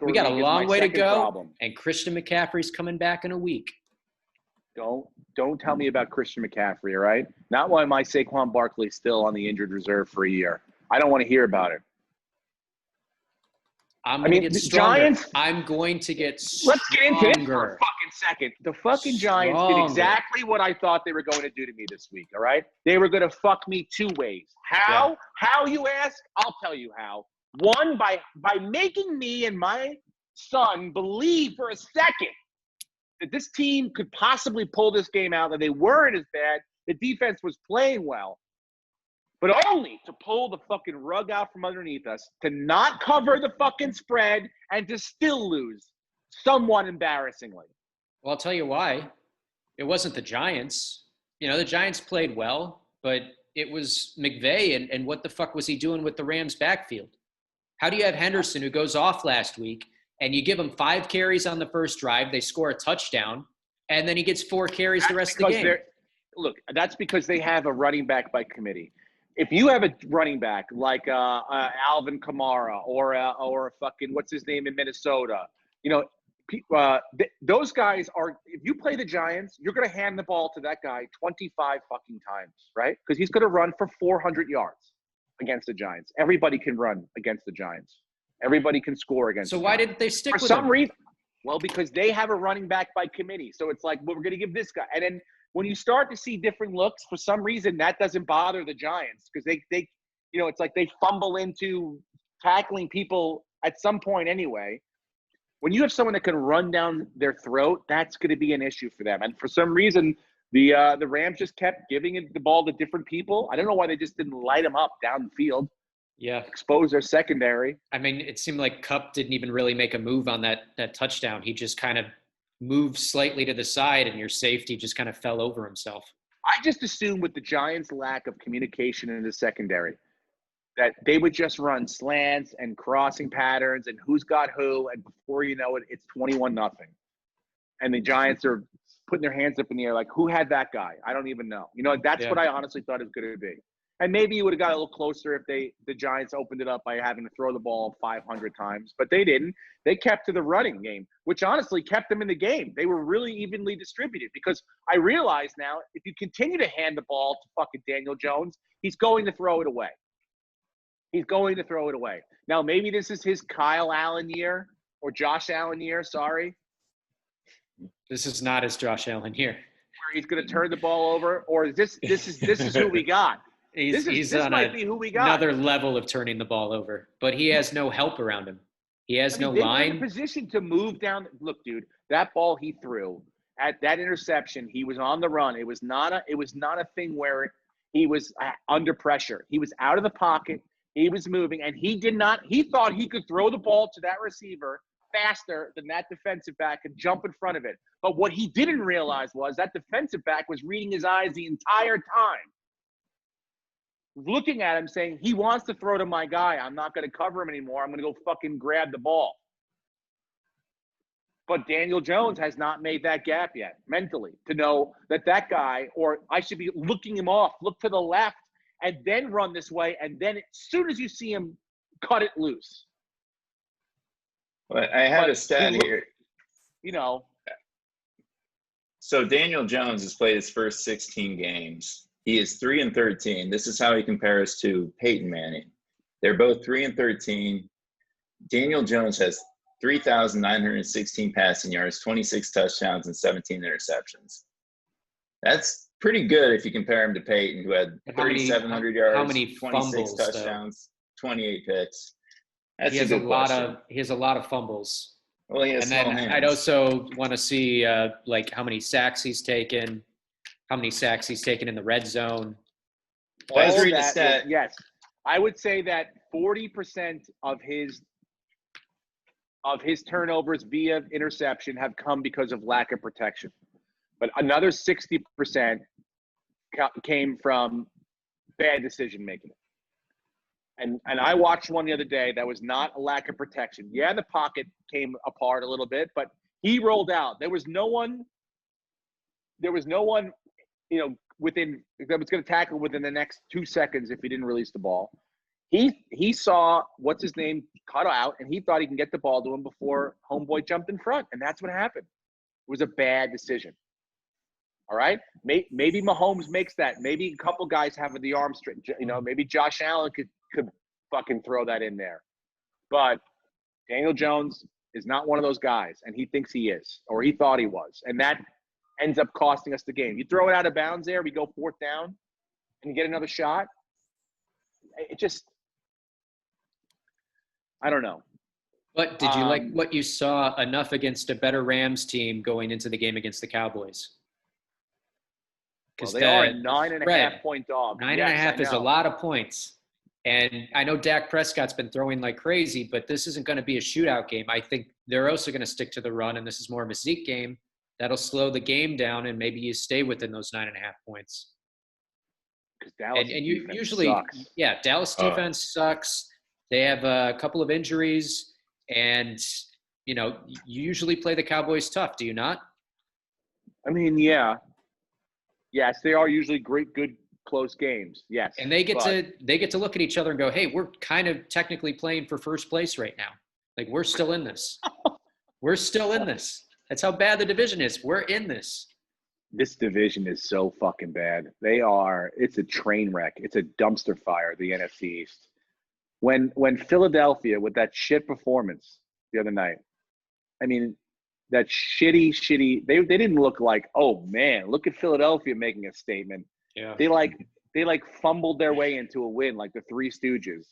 We got a long way to go, and Christian McCaffrey's coming back in a week. Don't tell me about Christian McCaffrey, all right? Not why my Saquon Barkley's still on the injured reserve for a year. I don't want to hear about it. I'm going to get stronger. Giants, I'm going to get stronger. Let's get into it for a fucking second. The fucking Giants did exactly what I thought they were going to do to me this week, all right? They were going to fuck me 2 ways. How? Yeah. How, you ask? I'll tell you how. One, by making me and my son believe for a second that this team could possibly pull this game out, that they weren't as bad, the defense was playing well. But only to pull the fucking rug out from underneath us, to not cover the fucking spread, and to still lose somewhat embarrassingly. Well, I'll tell you why. It wasn't the Giants. You know, the Giants played well, but it was McVay, and what the fuck was he doing with the Rams' backfield? How do you have Henderson, who goes off last week, and you give him 5 carries on the first drive, they score a touchdown, and then he gets 4 carries the rest of the game? Look, that's because they have a running back by committee. If you have a running back like Alvin Kamara or a fucking what's his name in Minnesota, you know, those guys are. If you play the Giants, you're going to hand the ball to that guy 25 fucking times, right? Because he's going to run for 400 yards against the Giants. Everybody can run against the Giants. Everybody can score against. So why didn't they stick with him? For some reason? Well, because they have a running back by committee. So it's like, well, we're going to give this guy, and then. When you start to see different looks, for some reason, that doesn't bother the Giants because they, you know, it's like they fumble into tackling people at some point anyway. When you have someone that can run down their throat, that's going to be an issue for them. And for some reason, the Rams just kept giving the ball to different people. I don't know why they just didn't light them up down the field. Yeah, expose their secondary. I mean, it seemed like Kupp didn't even really make a move on that touchdown. He just kind of moved slightly to the side, and your safety just kind of fell over himself. I just assumed with the Giants' lack of communication in the secondary that they would just run slants and crossing patterns and who's got who, and before you know it, it's 21-0. And the Giants are putting their hands up in the air like, who had that guy? I don't even know. You know, that's what I honestly thought it was going to be. And maybe you would have got a little closer if the Giants opened it up by having to throw the ball 500 times, but they didn't. They kept to the running game, which honestly kept them in the game. They were really evenly distributed because I realize now if you continue to hand the ball to fucking Daniel Jones, he's going to throw it away. He's going to throw it away. Now, maybe this is his Kyle Allen year or Josh Allen year, sorry. This is not his Josh Allen year. Where he's going to turn the ball over, or this is who we got. He's this on might be who we got. Another level of turning the ball over, but he has no help around him. He has no they line. were in a position to move down. Look, dude, that ball he threw at that interception, he was on the run. It was not a thing where he was under pressure. He was out of the pocket. He was moving, and he thought he could throw the ball to that receiver faster than that defensive back and jump in front of it. But what he didn't realize was that defensive back was reading his eyes the entire time, looking at him saying, he wants to throw to my guy. I'm not going to cover him anymore. I'm going to go fucking grab the ball. But Daniel Jones has not made that gap yet mentally to know that guy, or I should be looking him off, look to the left, and then run this way. And then as soon as you see him, cut it loose. Well, I have a stat here. You know. So Daniel Jones has played his first 16 games. He is 3-13. This is how he compares to Peyton Manning. They're both 3-13. Daniel Jones has 3,916 passing yards, 26 touchdowns, and 17 interceptions. That's pretty good if you compare him to Peyton, who had 3,700 yards, how many 26 fumbles, touchdowns, 28 picks. That's he has a good question. He has a lot of fumbles. Well, he has and small then hands. I'd also want to see like how many sacks he's taken, how many sacks he's taken in the red zone. Well, I was reading the stat. Yes, I would say that 40% of his turnovers via interception have come because of lack of protection, but another 60% came from bad decision making. And I watched one the other day that was not a lack of protection. Yeah, the pocket came apart a little bit, but he rolled out. There was no one, you know, that was going to tackle within the next 2 seconds if he didn't release the ball. He saw what's his name cut out, and he thought he can get the ball to him before homeboy jumped in front, and that's what happened. It was a bad decision. All right, maybe Mahomes makes that. Maybe a couple guys have the arm strength. You know, maybe Josh Allen could fucking throw that in there. But Daniel Jones is not one of those guys, and he thinks he is, or he thought he was, and that ends up costing us the game. You throw it out of bounds there, we go 4th down, and you get another shot. It just, I don't know. But did you like what you saw enough against a better Rams team going into the game against the Cowboys? Because they are a 9.5 point dog. 9.5 is a lot of points. And I know Dak Prescott's been throwing like crazy, but this isn't going to be a shootout game. I think they're also going to stick to the run, and this is more of a Zeke game. That'll slow the game down, and maybe you stay within those 9.5 points. Because Dallas and you defense usually, sucks. Yeah, Dallas defense sucks. They have a couple of injuries, and you know you usually play the Cowboys tough. Do you not? I mean, yeah. Yes, they are usually good, close games. Yes. And they get to look at each other and go, hey, we're kind of technically playing for first place right now. Like, we're still in this. We're still in this. That's how bad the division is. We're in this. This division is so fucking bad. It's a train wreck. It's a dumpster fire, the NFC East. When Philadelphia, with that shit performance the other night, I mean, that shitty, they didn't look like, oh man, look at Philadelphia making a statement. Yeah. They fumbled their way into a win like the Three Stooges.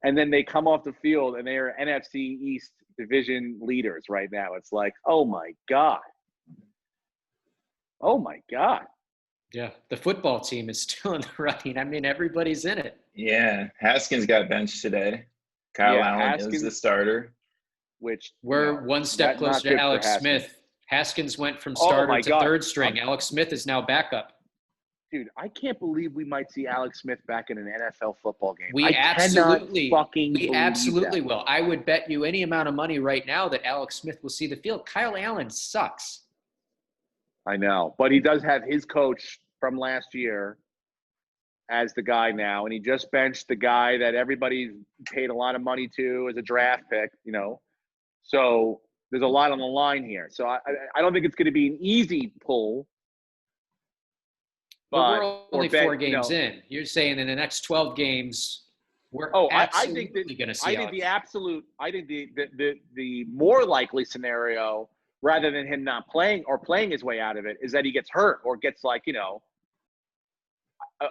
And then they come off the field and they're NFC East division leaders right now. It's like, oh my God. Oh my God. Yeah. The football team is still in the running. I mean, everybody's in it. Yeah. Haskins got benched today. Kyle Allen is the starter. Which we're one step closer to Alex Smith. Haskins went from starter to third string. Alex Smith is now backup. Dude, I can't believe we might see Alex Smith back in an NFL football game. We absolutely will. I would bet you any amount of money right now that Alex Smith will see the field. Kyle Allen sucks. I know, but he does have his coach from last year as the guy now, and he just benched the guy that everybody paid a lot of money to as a draft pick, you know. So there's a lot on the line here. So I don't think it's going to be an easy pull. But we're only four you games know, in. You're saying in the next 12 games, we're I absolutely think going to see. I think the more likely scenario, rather than him not playing or playing his way out of it, is that he gets hurt or gets like, you know,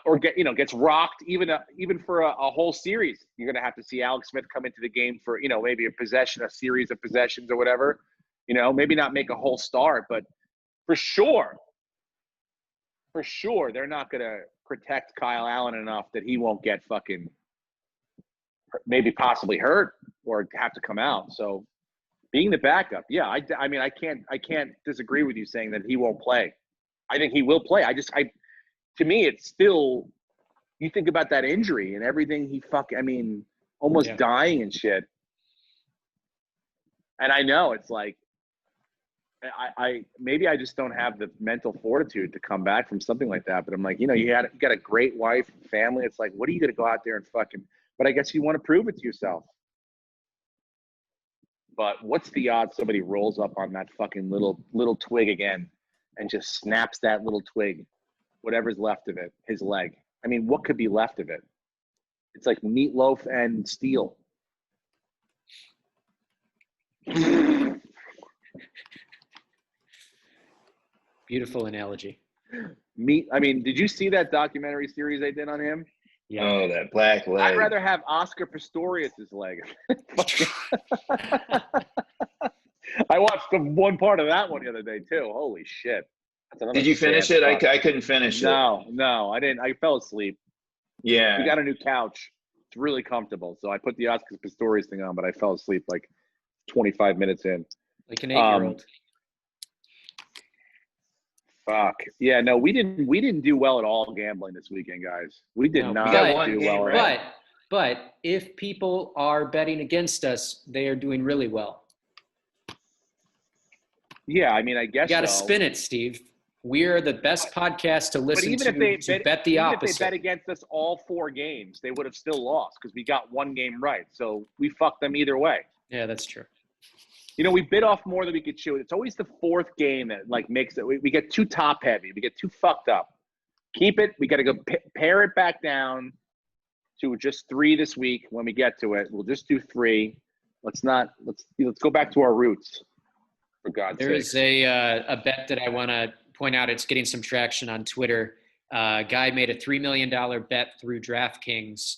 or gets rocked even for a whole series. You're going to have to see Alex Smith come into the game for, you know, maybe a series of possessions or whatever, you know, maybe not make a whole start, but for sure, they're not going to protect Kyle Allen enough that he won't get fucking maybe possibly hurt or have to come out. So being the backup, yeah, I mean, I can't disagree with you saying that he won't play. I think he will play. To me, it's still, you think about that injury and everything almost dying and shit. And I know it's like, maybe I just don't have the mental fortitude to come back from something like that. But I'm like, you know, you got a great wife and family. It's like, what are you going to go out there and fucking, but I guess you want to prove it to yourself. But what's the odds somebody rolls up on that fucking little twig again and just snaps that little twig, whatever's left of it, his leg? I mean, what could be left of it? It's like meatloaf and steel. Beautiful analogy. Did you see that documentary series they did on him? Yeah. Oh, that black leg. I'd rather have Oscar Pistorius' leg. I watched the one part of that one the other day too. Holy shit! Did you finish it? I couldn't finish it. No, I didn't. I fell asleep. Yeah. We got a new couch. It's really comfortable. So I put the Oscar Pistorius thing on, but I fell asleep like 25 minutes in. Like an 8-year-old. Fuck. Yeah, no, we didn't do well at all gambling this weekend, guys. We did not do well at all. But if people are betting against us, they are doing really well. Yeah, I mean, I guess you got to spin it, Steve. We're the best podcast to listen to bet the opposite. If they bet against us all 4 games, they would have still lost because we got one game right. So we fucked them either way. Yeah, that's true. You know, we bit off more than we could chew. It's always the 4th game that like makes it. We get too top heavy. We get too fucked up. Keep it. We got to go pare it back down to just 3 this week. When we get to it, we'll just do 3. Let's go back to our roots. For God's sake. There is a bet that I want to point out. It's getting some traction on Twitter. A guy made a $3 million bet through DraftKings,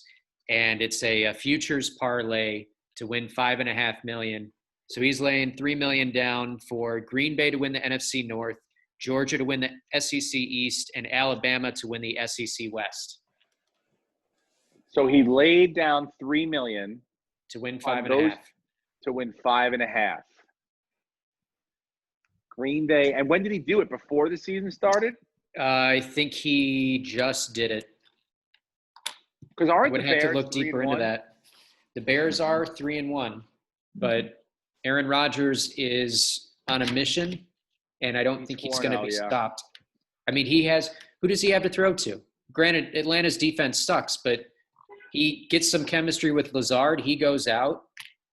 and it's a futures parlay to win $5.5 million. So he's laying $3 million down for Green Bay to win the NFC North, Georgia to win the SEC East, and Alabama to win the SEC West. So he laid down $3 million to win 5.5. To win 5.5. Green Bay. And when did he do it? Before the season started? I think he just did it. Because I would have to look deeper into that. The Bears are 3-1, but Aaron Rodgers is on a mission, and I don't think he's going to be stopped. I mean, who does he have to throw to? Granted, Atlanta's defense sucks, but he gets some chemistry with Lazard. He goes out.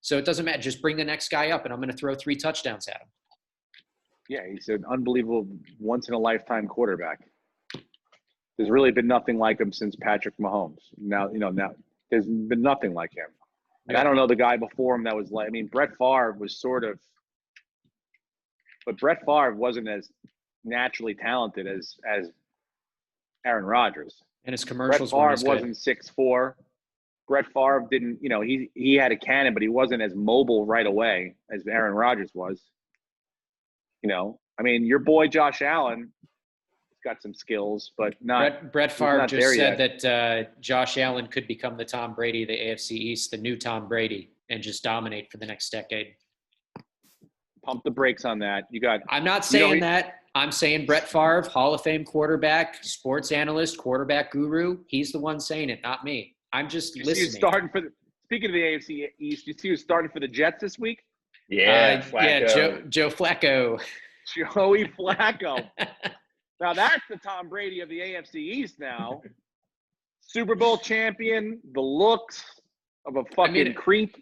So it doesn't matter. Just bring the next guy up, and I'm going to throw 3 touchdowns at him. Yeah, he's an unbelievable once-in-a-lifetime quarterback. There's really been nothing like him since Patrick Mahomes. Now there's been nothing like him. And I don't know the guy before him that was like, I mean, Brett Favre was sort of, but Brett Favre wasn't as naturally talented as Aaron Rodgers. And his commercials Brett Favre wasn't 6'4". Brett Favre didn't, he had a cannon, but he wasn't as mobile right away as Aaron Rodgers was. I mean, your boy Josh Allen got some skills, but not. Brett Favre just said that Josh Allen could become the Tom Brady of the AFC East, the new Tom Brady, and just dominate for the next decade. Pump the brakes on that. I'm not saying that. I'm saying Brett Favre, Hall of Fame quarterback, sports analyst, quarterback guru. He's the one saying it, not me. I'm just listening. Speaking of the AFC East, you see who's starting for the Jets this week? Yeah, Joe Flacco. Joey Flacco. Now that's the Tom Brady of the AFC East now. Super Bowl champion, the looks of a fucking creep.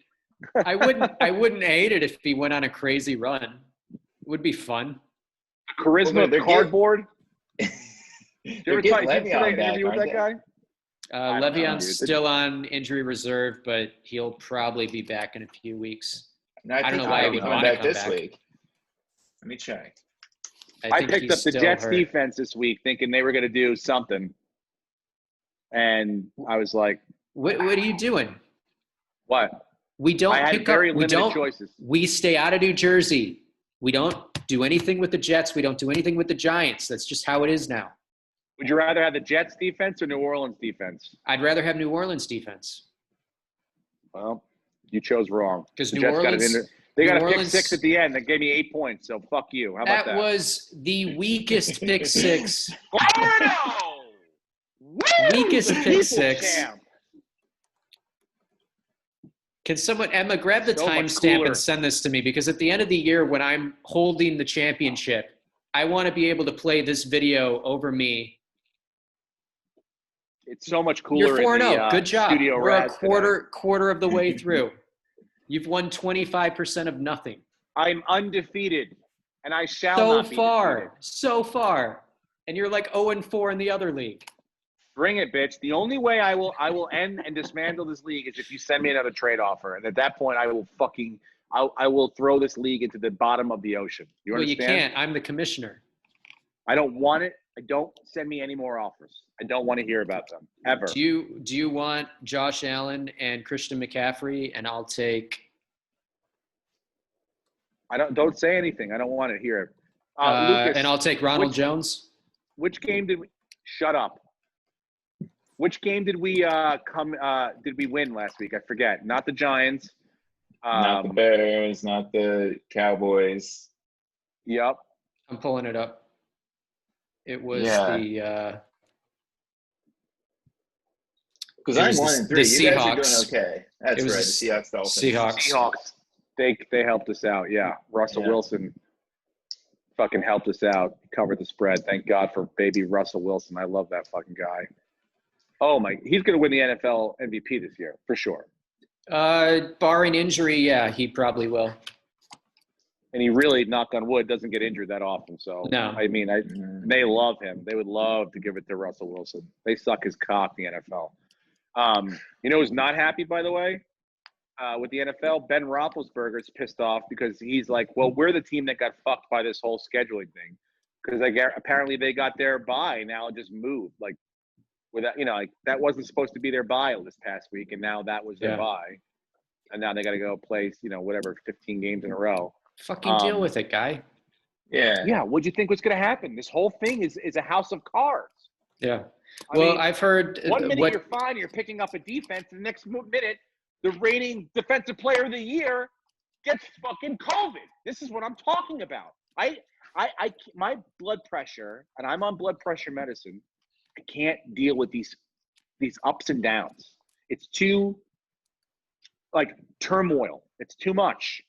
I wouldn't hate it if he went on a crazy run. It would be fun. Charisma Well, of cardboard. They're Did getting you see that Le'Veon back, interview with aren't that they? guy? I don't know, Le'Veon's dude. still on injury reserve, but he'll probably be back in a few weeks. No, I I don't think know he why might he be would coming wanna back come this back. week. Let me check. I think picked he's up the still Jets hurt. defense this week thinking they were going to do something. And I was like, What are you doing? what? We don't I had pick very up. We limited don't. choices. We stay out of New Jersey. We don't do anything with the Jets. We don't do anything with the Giants. That's just how it is now. Would you rather have the Jets defense or New Orleans defense? I'd rather have New Orleans defense. Well, you chose wrong. 'Cause The New Jets Orleans- they New got a pick Orleans- 6 at the end that gave me 8 points. So fuck you. How about That that? was the weakest pick six. Florida! Woo! Weakest The pick People's six. Champ. Can someone, Emma, grab the So much timestamp cooler. and send this to me? Because at the end of the year, when I'm holding the championship, I want to be able to play this video over me. It's so much cooler. You're 4-0. Good job. Studio We're a Raz today. quarter of the way through. You've won 25% of nothing. I'm undefeated, and I shall So not be far. And you're like 0-4 in the other league. Bring it, bitch. The only way I will end and dismantle this league is if you send me another trade offer, and at that point, I will throw this league into the bottom of the ocean. You Well, you understand? can't. I'm the commissioner. I don't want it. Don't send me any more offers. I don't want to hear about them ever. Do you want Josh Allen and Christian McCaffrey? And I'll take. Don't say anything. I don't want to hear it. Lucas, And I'll take Ronald Jones. which game did we? Shut up. Which game did we did we win last week? I forget. Not the Giants. Not the Bears, not the Cowboys. Yep. I'm pulling it up. It was Yeah. Because It I'm was 1-3. the You guys are doing Seahawks. okay. That's It was right. the The Seahawks Dolphins. Seahawks. They helped us out. Yeah. Russell Yeah. Wilson fucking helped us out. Covered the spread. Thank God for baby Russell Wilson. I love that fucking guy. Oh my, he's going to win the NFL MVP this year for sure. Barring injury, yeah, he probably will. And he really, knock on wood, doesn't get injured that often. So No. I mean, they love him. They would love to give it to Russell Wilson. They suck his cock in the NFL. You know who's not happy, by the way, with the NFL? Ben Roethlisberger's pissed off because he's like, well, we're the team that got fucked by this whole scheduling thing. Because apparently they got their bye, now it just moved. Like, without, like that wasn't supposed to be their bye this past week, and now that was their Yeah. bye. And now they got to go play, whatever, 15 games in a row. Fucking deal with it, guy. Yeah. Yeah, what'd you think was going to happen? This whole thing is a house of cards. Yeah. I Well, mean, I've heard one minute what you're fine, you're picking up a defense, and the next minute, the reigning defensive player of the year gets fucking COVID. This is what I'm talking about. My blood pressure, and I'm on blood pressure medicine. I can't deal with these ups and downs. It's too turmoil. It's too much.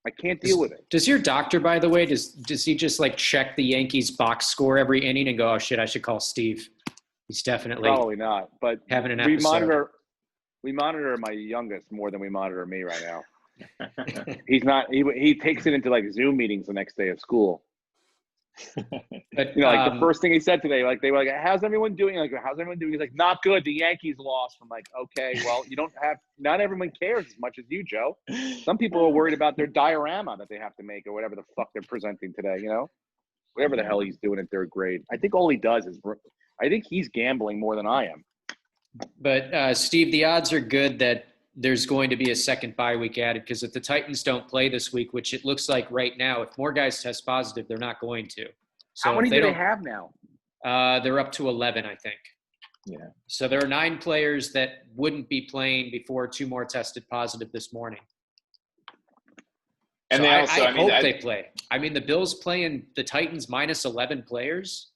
I can't deal with it. Does your doctor, by the way, does he just like check the Yankees box score every inning and go, oh shit, I should call Steve? He's definitely Probably not. But having an we episode. monitor my youngest more than we monitor me right now. He's not. He takes it into like Zoom meetings the next day of school. But, The first thing he said today, like they were like, "How's everyone doing?" Like, "How's everyone doing?" He's like, "Not good. The Yankees lost." I'm like, "Okay, well, not everyone cares as much as you, Joe. Some people are worried about their diorama that they have to make or whatever the fuck they're presenting today. Whatever the hell he's doing in third grade. I think all he does is, I think he's gambling more than I am. But Steve, the odds are good that there's going to be a second bye week added because if the Titans don't play this week, which it looks like right now, if more guys test positive, they're not going to. So How many if do they don't, have now? they're up to 11, I think. Yeah. So there are 9 players that wouldn't be playing before 2 more tested positive this morning. And So they also, I hope they play. I mean, the Bills playing the Titans minus 11 players.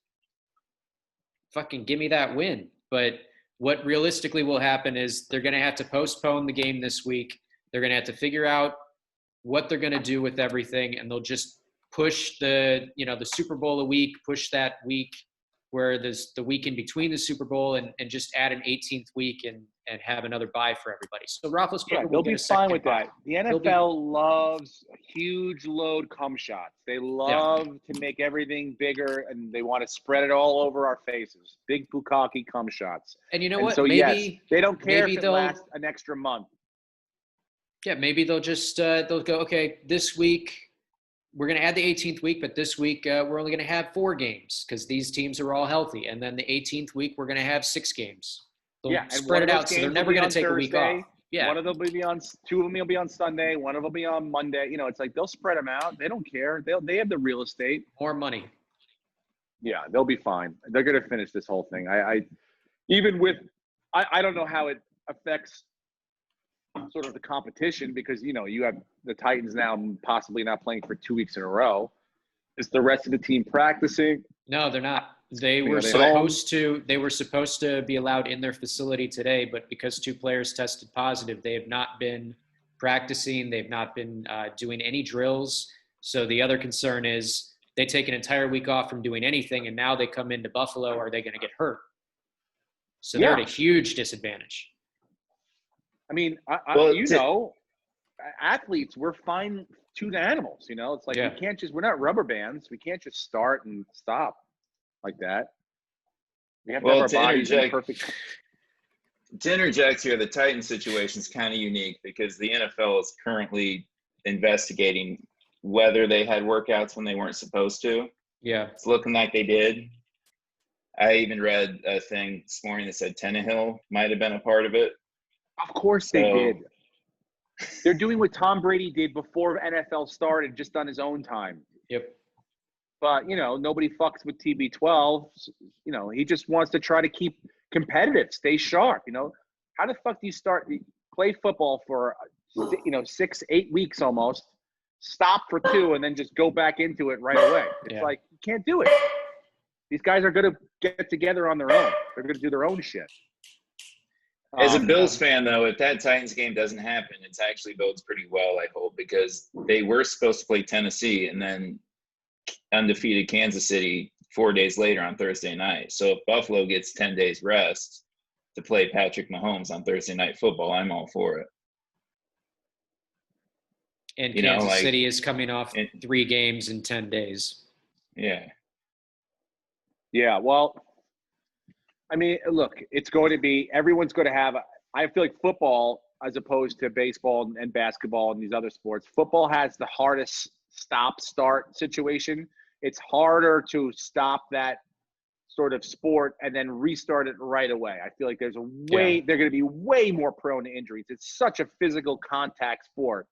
Fucking give me that win. But what realistically will happen is they're going to have to postpone the game this week. They're going to have to figure out what they're going to do with everything, and they'll just push the Super Bowl a week, push that week where there's the week in between the Super Bowl and just add an 18th week and have another bye for everybody. So Roethlisberger Yeah, will they'll get be a second fine with bye. that. The NFL loves huge load cum shots. They love to make everything bigger, and they want to spread it all over our faces. Big bukkake cum shots. And you know And what? so, yes, Maybe they don't care maybe if it they'll lasts an extra month. Yeah, maybe they'll just they'll go, okay, this week we're going to add the 18th week, but this week we're only going to have 4 games because these teams are all healthy. And then the 18th week, we're going to have 6 games. They'll Yeah, and spread it out, so they're never going to take a week off. Yeah. One of them will be on. 2 of them will be on Sunday. One of them will be on Monday. You know, it's like they'll spread them out. They don't care. They have the real estate. More money. Yeah, they'll be fine. They're going to finish this whole thing. I don't know how it affects sort of the competition because, you know, you have the Titans now possibly not playing for 2 weeks in a row. Is the rest of the team practicing? No, they're not. They were supposed to be allowed in their facility today, but because 2 players tested positive, they have not been practicing. They've not been doing any drills. So the other concern is they take an entire week off from doing anything, and now they come into Buffalo. Are they going to get hurt? So they're at a huge disadvantage. I mean, athletes, we're fine-tuned animals, you know? It's like we can't just – we're not rubber bands. We can't just start and stop like that. We have to have our bodies in perfect – To interject here, the Titans situation is kind of unique because the NFL is currently investigating whether they had workouts when they weren't supposed to. Yeah. It's looking like they did. I even read a thing this morning that said Tannehill might have been a part of it. Of course they did. They're doing what Tom Brady did before NFL started, just on his own time. Yep. But, you know, nobody fucks with TB12. You know, he just wants to try to keep competitive, stay sharp, you know. How the fuck do you play football for, 6-8 weeks almost, stop for 2, and then just go back into it right away? It's like, you can't do it. These guys are going to get together on their own. They're going to do their own shit. As a Bills fan, though, if that Titans game doesn't happen, it actually bodes pretty well, I hope, because they were supposed to play Tennessee and then undefeated Kansas City 4 days later on Thursday night. So if Buffalo gets 10 days rest to play Patrick Mahomes on Thursday Night Football, I'm all for it. And Kansas City is coming off 3 games in 10 days. Yeah. Yeah, well – I mean, look, it's going to be – everyone's going to have – I feel like football, as opposed to baseball and basketball and these other sports, football has the hardest stop-start situation. It's harder to stop that sort of sport and then restart it right away. I feel like they're going to be way more prone to injuries. It's such a physical contact sport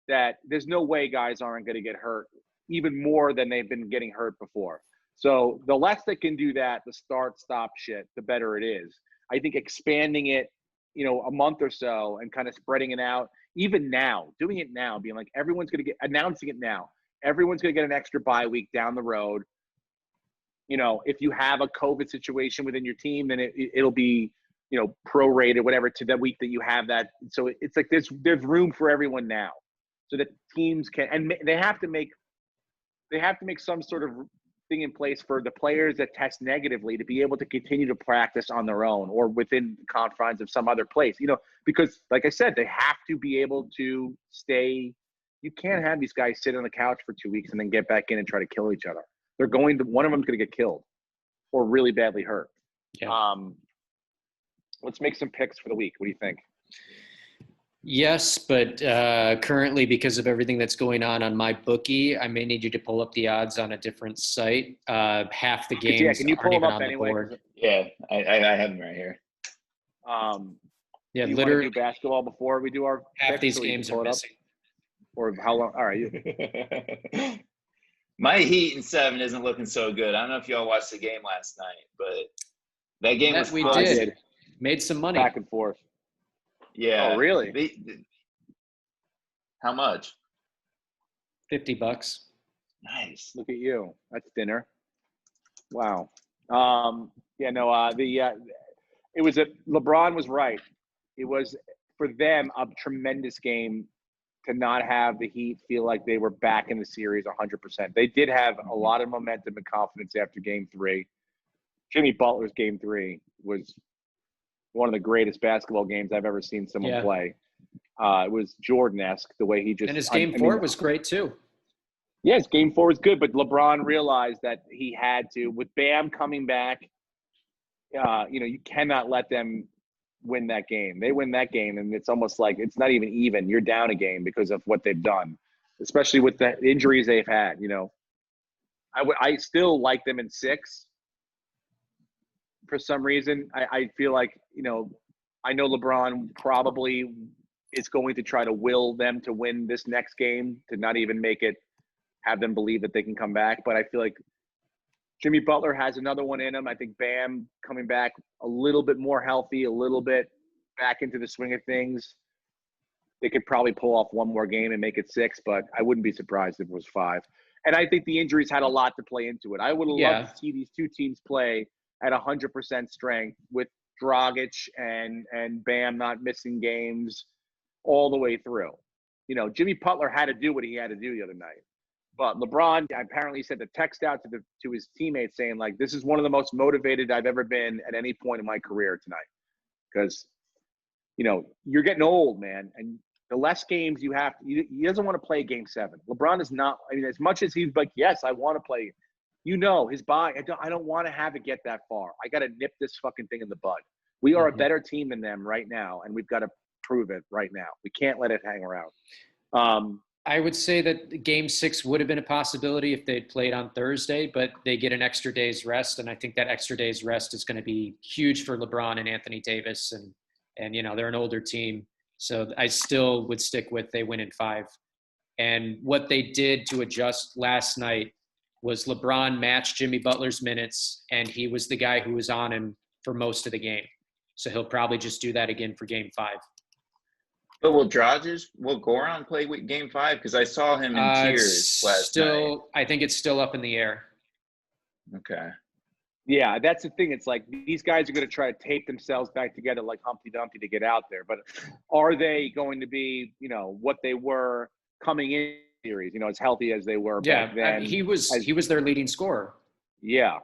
that there's no way guys aren't going to get hurt even more than they've been getting hurt before. So the less they can do that, the start-stop shit, the better it is. I think expanding it, you know, a month or so and kind of spreading it out, even now, doing it now, being like everyone's going to announcing it now. Everyone's going to get an extra bye week down the road. You know, if you have a COVID situation within your team, then it'll be, you know, prorated, whatever, to the week that you have that. So it's like there's room for everyone now so that teams can – and they have to make some sort of – thing in place for the players that test negatively to be able to continue to practice on their own or within the confines of some other place, you know, because like I said, they have to be able to stay. You can't have these guys sit on the couch for 2 weeks and then get back in and try to kill each other. One of them's going to get killed or really badly hurt. Yeah. Let's make some picks for the week. What do you think? Yes, but currently, because of everything that's going on my bookie, I may need you to pull up the odds on a different site. Half the games can you pull aren't them even up on anyway? the board. Yeah, I have them right here. Yeah, do you want to do basketball before we do our half picks, these games are missing. Or how long? All right. My Heat in 7 isn't looking so good. I don't know if y'all watched the game last night, but that game was we close. did. Made some money. Back and forth. Yeah. Oh, really? How much? $50. Nice. Look at you. That's dinner. Wow. It was LeBron was right. It was for them a tremendous game to not have the Heat feel like they were back in the series 100%. They did have a lot of momentum and confidence after game 3. Jimmy Butler's game 3 was one of the greatest basketball games I've ever seen someone play. It was Jordan-esque the way he just. And his game 4 was great too. Yes, game 4 was good, but LeBron realized that he had to, with Bam coming back. You cannot let them win that game. They win that game, and it's almost like it's not even. You're down a game because of what they've done, especially with the injuries they've had. I still like them in 6. For some reason, I feel like, I know LeBron probably is going to try to will them to win this next game, to not even have them believe that they can come back. But I feel like Jimmy Butler has another one in him. I think Bam coming back a little bit more healthy, a little bit back into the swing of things. They could probably pull off one more game and make it 6, but I wouldn't be surprised if it was 5. And I think the injuries had a lot to play into it. I would have loved to see these two teams play at 100% strength with Dragic and Bam not missing games all the way through. Jimmy Butler had to do what he had to do the other night. But LeBron apparently sent a text out to his teammates saying, like, this is one of the most motivated I've ever been at any point in my career tonight. Because, you're getting old, man. And the less games you have, he doesn't want to play game 7. LeBron is not, as much as he's like, yes, I want to play. His body, I don't want to have it get that far. I got to nip this fucking thing in the bud. We are a better team than them right now, and we've got to prove it right now. We can't let it hang around. I would say that game 6 would have been a possibility if they'd played on Thursday, but they get an extra day's rest. And I think that extra day's rest is going to be huge for LeBron and Anthony Davis. And they're an older team. So I still would stick with they win in 5. And what they did to adjust last night was LeBron matched Jimmy Butler's minutes, and he was the guy who was on him for most of the game. So he'll probably just do that again for game 5. But will Goran play with game 5? Because I saw him in tears last night. I think it's still up in the air. Okay. Yeah, that's the thing. It's like these guys are going to try to tape themselves back together like Humpty Dumpty to get out there. But are they going to be, what they were coming in series, as healthy as they were back then? He was their leading scorer. Yeah.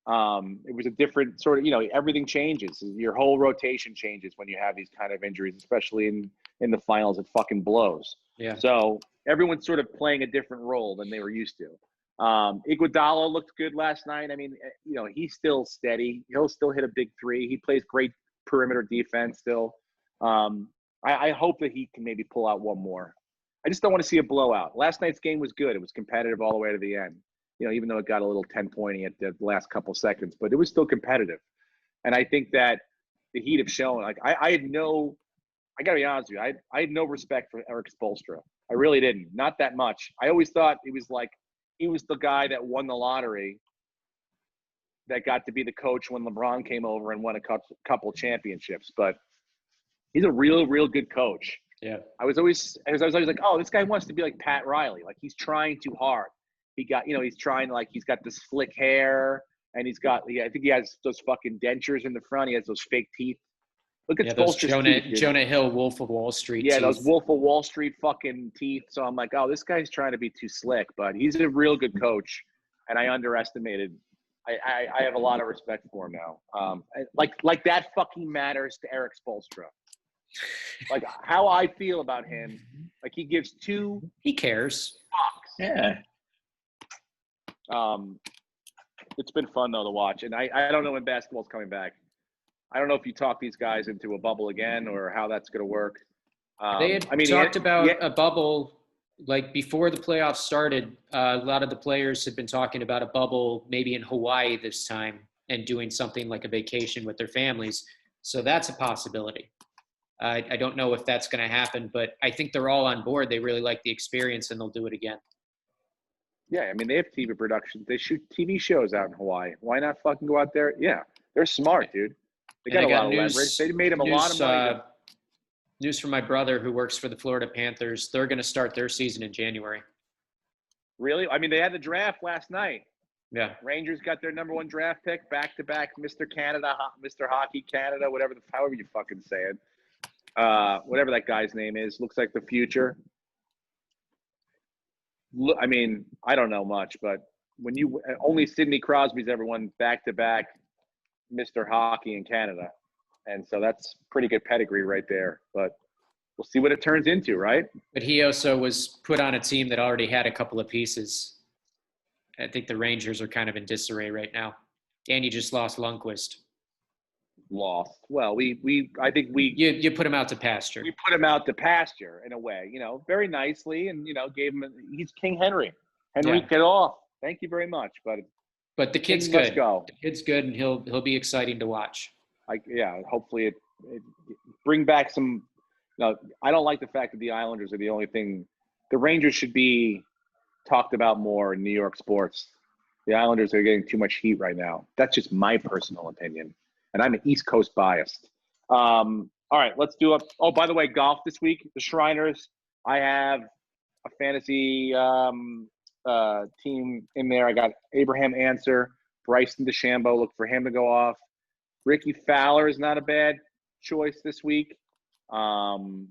It was a different sort of, everything changes. Your whole rotation changes when you have these kind of injuries, especially in the finals. It fucking blows. Yeah. So everyone's sort of playing a different role than they were used to. Iguodala looked good last night. He's still steady. He'll still hit a big 3. He plays great perimeter defense still. I hope that he can maybe pull out one more. I just don't want to see a blowout. Last night's game was good. It was competitive all the way to the end. Even though it got a little 10-pointy at the last couple seconds, but it was still competitive. And I think that the Heat have shown, like, I got to be honest with you, I had no respect for Erik Spoelstra. I really didn't. Not that much. I always thought he was the guy that won the lottery that got to be the coach when LeBron came over and won a couple championships. But he's a real, real good coach. Yeah. I was always like, oh, this guy wants to be like Pat Riley. Like, he's trying too hard. He got, he's trying, like, he's got this slick hair, and I think he has those fucking dentures in the front. He has those fake teeth. Look at those teeth, Jonah Hill, Wolf of Wall Street. Yeah, teeth. Those Wolf of Wall Street fucking teeth. So I'm like, oh, this guy's trying to be too slick, but he's a real good coach, and I underestimated. I have a lot of respect for him now. Like that fucking matters to Erik Spoelstra. Like, how I feel about him, like, he gives 2. He cares. Fucks. Yeah. It's been fun though to watch, and I don't know when basketball's coming back. I don't know if you talk these guys into a bubble again or how that's going to work. They had talked about a bubble, like, before the playoffs started. A lot of the players had been talking about a bubble, maybe in Hawaii this time, and doing something like a vacation with their families. So that's a possibility. I don't know if that's going to happen, but I think they're all on board. They really like the experience, and they'll do it again. Yeah, they have TV productions. They shoot TV shows out in Hawaii. Why not fucking go out there? Yeah, they're smart, dude. They got a lot of leverage. They made them a lot of money. News from my brother who works for the Florida Panthers. They're going to start their season in January. Really? They had the draft last night. Yeah. Rangers got their number 1 draft pick, back-to-back Mr. Canada, Mr. Hockey Canada, however you fucking say it. Whatever that guy's name is. Looks like the future. I don't know much, but when only Sidney Crosby's ever won back-to-back Mr. Hockey in Canada. And so that's pretty good pedigree right there. But we'll see what it turns into, right? But he also was put on a team that already had a couple of pieces. I think the Rangers are kind of in disarray right now. And you just lost Lundqvist. Lost. Well, I think you put him out to pasture. We put him out to pasture in a way, very nicely, and gave him. He's King Henry. Henry, get off. Thank you very much, but the kid's good. Must go. The kid's good, and he'll be exciting to watch. Hopefully it bring back some. I don't like the fact that the Islanders are the only thing. The Rangers should be talked about more in New York sports. The Islanders are getting too much heat right now. That's just my personal opinion. And I'm an East Coast biased. All right, let's do oh, by the way, golf this week, the Shriners. I have a fantasy team in there. I got Abraham Answer, Bryson DeChambeau. Look for him to go off. Ricky Fowler is not a bad choice this week. Who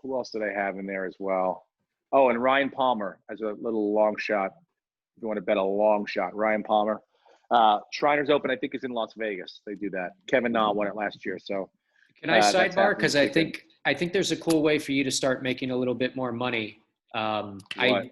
else did I have in there as well? Oh, and Ryan Palmer as a little long shot. If you want to bet a long shot, Ryan Palmer. Shriners Open, I think, is in Las Vegas. They do that. Kevin Na won it last year. So can I sidebar? Because I think there's a cool way for you to start making a little bit more money. I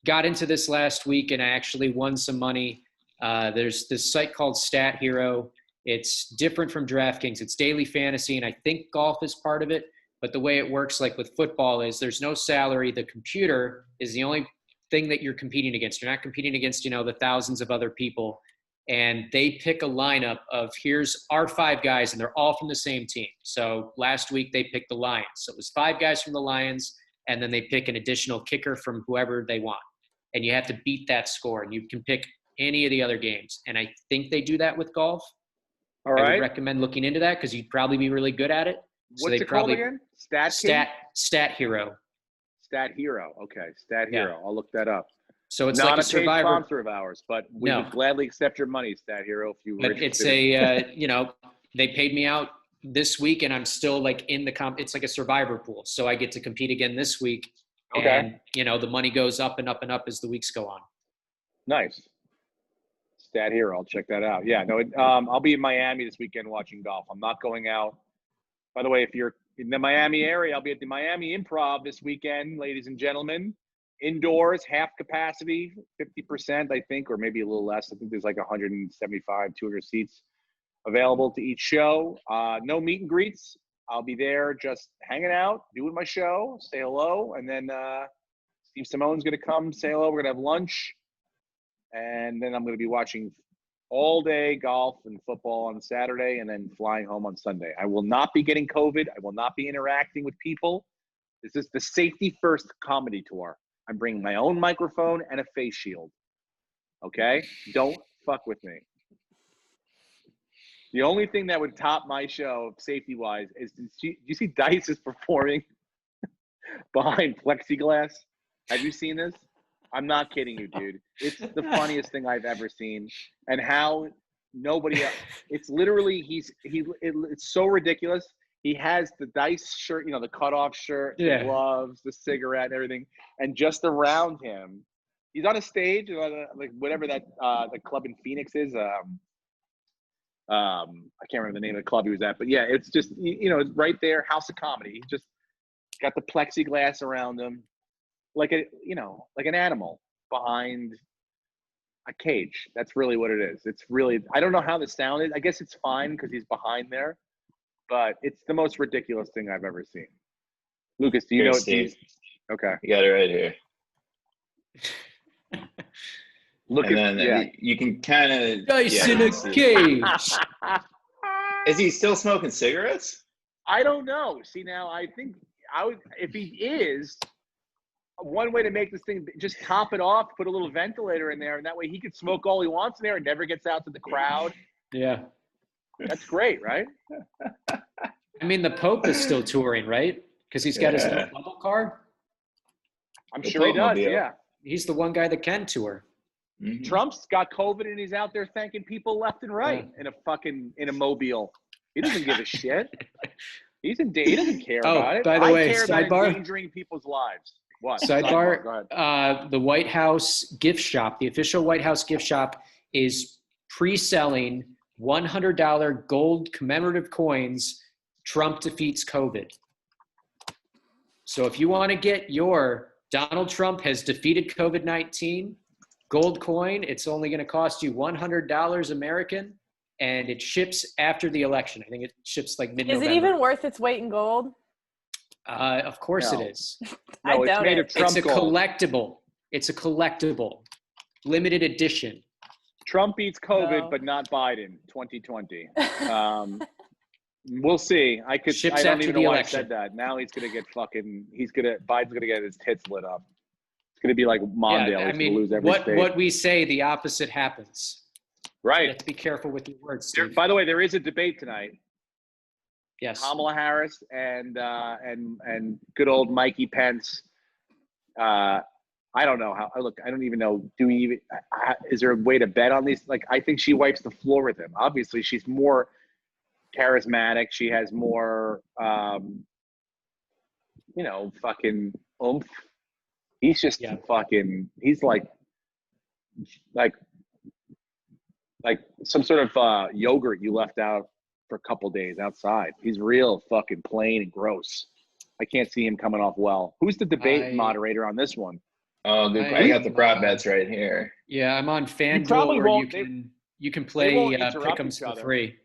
got into this last week and I actually won some money. There's this site called Stat Hero. It's different from DraftKings. It's daily fantasy, and I think golf is part of it. But the way it works, like with football, is there's no salary. The computer is the only thing that you're competing against. You're not competing against, the thousands of other people. And they pick a lineup of here's our 5 guys, and they're all from the same team. So last week they picked the Lions. So it was 5 guys from the Lions, and then they pick an additional kicker from whoever they want. And you have to beat that score, and you can pick any of the other games. And I think they do that with golf. All right. I would recommend looking into that because you'd probably be really good at it. So What's it called again? Stat Hero. Stat Hero. Okay, Stat Hero. I'll look that up. So it's not like a Survivor sponsor of ours, but we would gladly accept your money, Stat Hero, if you were interested. It's they paid me out this week, and I'm still like in the it's like a Survivor pool, so I get to compete again this week. Okay. And the money goes up and up and up as the weeks go on. Nice. Stat Hero. I'll check that out. Yeah. No. I'll be in Miami this weekend watching golf. I'm not going out. By the way, if you're in the Miami area, I'll be at the Miami Improv this weekend, ladies and gentlemen. Indoors, half capacity, 50%, I think, or maybe a little less. I think there's like 175, 200 seats available to each show. No meet and greets. I'll be there just hanging out, doing my show, say hello, and then Steve Simone's going to come say hello. We're going to have lunch, and then I'm going to be watching all day golf and football on Saturday and then flying home on Sunday. I will not be getting COVID. I will not be interacting with people. This is the safety first comedy tour. I'm bringing my own microphone and a face shield. Okay? Don't fuck with me. The only thing that would top my show safety-wise is, do you see Dice is performing behind plexiglass? Have you seen this? I'm not kidding you, dude. It's the funniest thing I've ever seen. And how nobody else, it's literally, it's so ridiculous. He has the Dice shirt, the cutoff shirt, the gloves, the cigarette, and everything. And just around him, he's on a stage, like whatever that the club in Phoenix is. I can't remember the name of the club he was at, but yeah, it's just it's right there, House of Comedy. He just got the plexiglass around him, like an animal behind a cage. That's really what it is. It's really, I don't know how the sound is. I guess it's fine because he's behind there. But it's the most ridiculous thing I've ever seen. Lucas, do you know what Steve? Okay. You got it right here. Look and then you can kind of Dice in a cage. Is he still smoking cigarettes? I don't know. See, now I think if he is, one way to make this thing, just top it off, put a little ventilator in there, and that way he could smoke all he wants in there and never gets out to the crowd. Yeah. That's great, right? I mean, the Pope is still touring, right? Because he's got his little bubble card. I'm sure he does, yeah. He's the one guy that can tour. Mm-hmm. Trump's got COVID and he's out there thanking people left and right in a mobile. He doesn't give a shit. He doesn't care about it. By the way, care sidebar, about endangering people's lives. What? Sidebar, the White House gift shop, the official White House gift shop, is pre-selling $100 gold commemorative coins, Trump defeats COVID. So if you want to get your Donald Trump has defeated COVID-19 gold coin, it's only going to cost you $100 American, and it ships after the election. I think it ships like mid-November. Is it even worth its weight in gold? Of course No. it is. I No, it's doubt made it. of Trump It's a gold. collectible. It's a collectible. Limited edition. Trump beats COVID, No. but not Biden. 2020. We'll see. I Ships don't after even the know why election. I said that. Now he's gonna get Biden's gonna get his tits lit up. It's gonna be like Mondale. Yeah, I He's mean, gonna lose every state. what we say, the opposite happens. You Right. have to be careful with your words, There, Steve. by the way, there is a debate tonight. Yes. Kamala Harris and good old Mikey Pence. I don't know how. Look, I don't even know. Do we even? Is there a way to bet on these? Like, I think she wipes the floor with him. Obviously, she's more charismatic. She has more, fucking oomph. He's just Yeah. fucking. He's like some sort of yogurt you left out for a couple days outside. He's real fucking plain and gross. I can't see him coming off well. Who's the debate moderator on this one? Oh, good. I got the prop bets right here. Yeah, I'm on FanDuel probably where won't- you can play won't interrupt pick'ems each for other. free.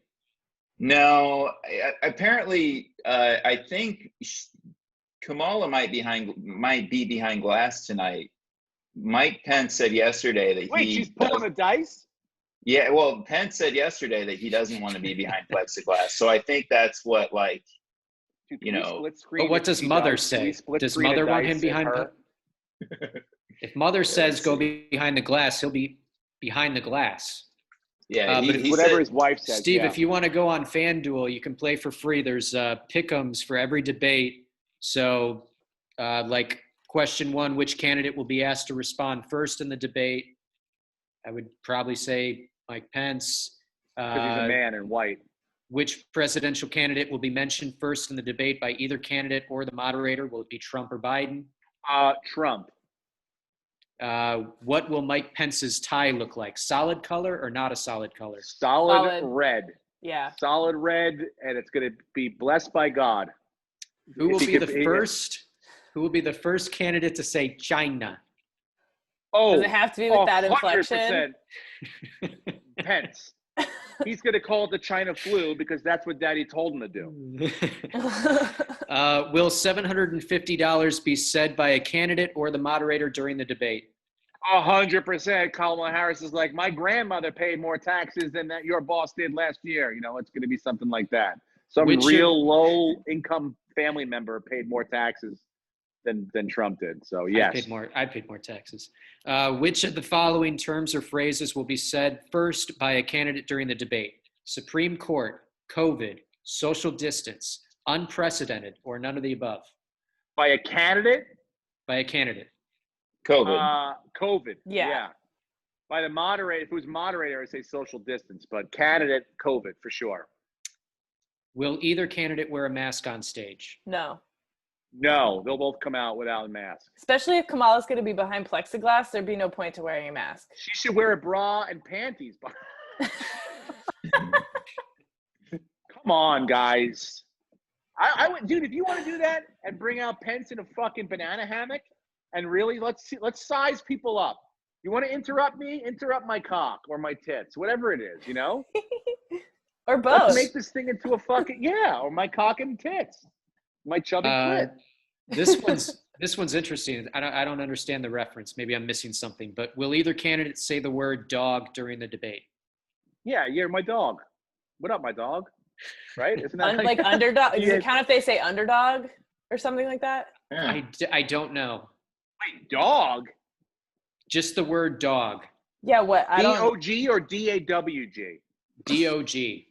No, apparently, I think Kamala might be behind glass tonight. Mike Pence said yesterday that Wait, she's pulling the dice? Yeah, well, Pence said yesterday that he doesn't want to be behind plexiglass. So I think that's what, like, Dude, you can we know. split screen But what if does she Mother does? Can we say? split Does screen Mother the want him dice behind? and her? If Mother says let's go see. behind the glass, he'll be behind the glass. Yeah, but he Whatever said, his wife says. Steve, yeah. if you want to go on FanDuel, you can play for free. There's pick'ems for every debate. So, like question 1, which candidate will be asked to respond first in the debate? I would probably say Mike Pence. Because he's a man and white. Which presidential candidate will be mentioned first in the debate by either candidate or the moderator? Will it be Trump or Biden? Trump. What will Mike Pence's tie look like? Solid color or not a solid color? Solid Solid. red. Yeah. Solid red, and it's going to be blessed by God. Who will If he be the could- first? Who will be the first candidate to say China? Oh, Does it have to be with that inflection? 100% Pence. He's going to call it the China flu because that's what Daddy told him to do. Will $750 be said by a candidate or the moderator during the debate? 100%. Kamala Harris is like, my grandmother paid more taxes than that your boss did last year. You know, it's going to be something like that. Some Which real low-income family member paid more taxes than Trump did. So yes, I paid more taxes. Which of the following terms or phrases will be said first by a candidate during the debate? Supreme Court, COVID, social distance, unprecedented, or none of the above? by a candidate. By a candidate. COVID. COVID. Yeah. By the moderator, if it was moderator, I'd say social distance, but candidate, COVID for sure. Will either candidate wear a mask on stage? No. No, they'll both come out without a mask. Especially if Kamala's going to be behind plexiglass, there'd be no point to wearing a mask. She should wear a bra and panties. Come on, guys. I would, dude. If you want to do that and bring out Pence in a fucking banana hammock, and really let's size people up. You want to interrupt me? Interrupt my cock or my tits, whatever it is. You know. Or both. Let's make this thing into a fucking or my cock and tits, my chubby clit. This one's interesting. I don't understand the reference. Maybe I'm missing something. But will either candidate say the word dog during the debate? Yeah, you're my dog. What up, my dog? Right? Isn't that like underdog? Does Yeah. it count if they say underdog or something like that? Yeah. I don't know. Wait, dog? Just the word dog. Yeah, what? I don't. D-O-G or D-A-W-G? D-O-G.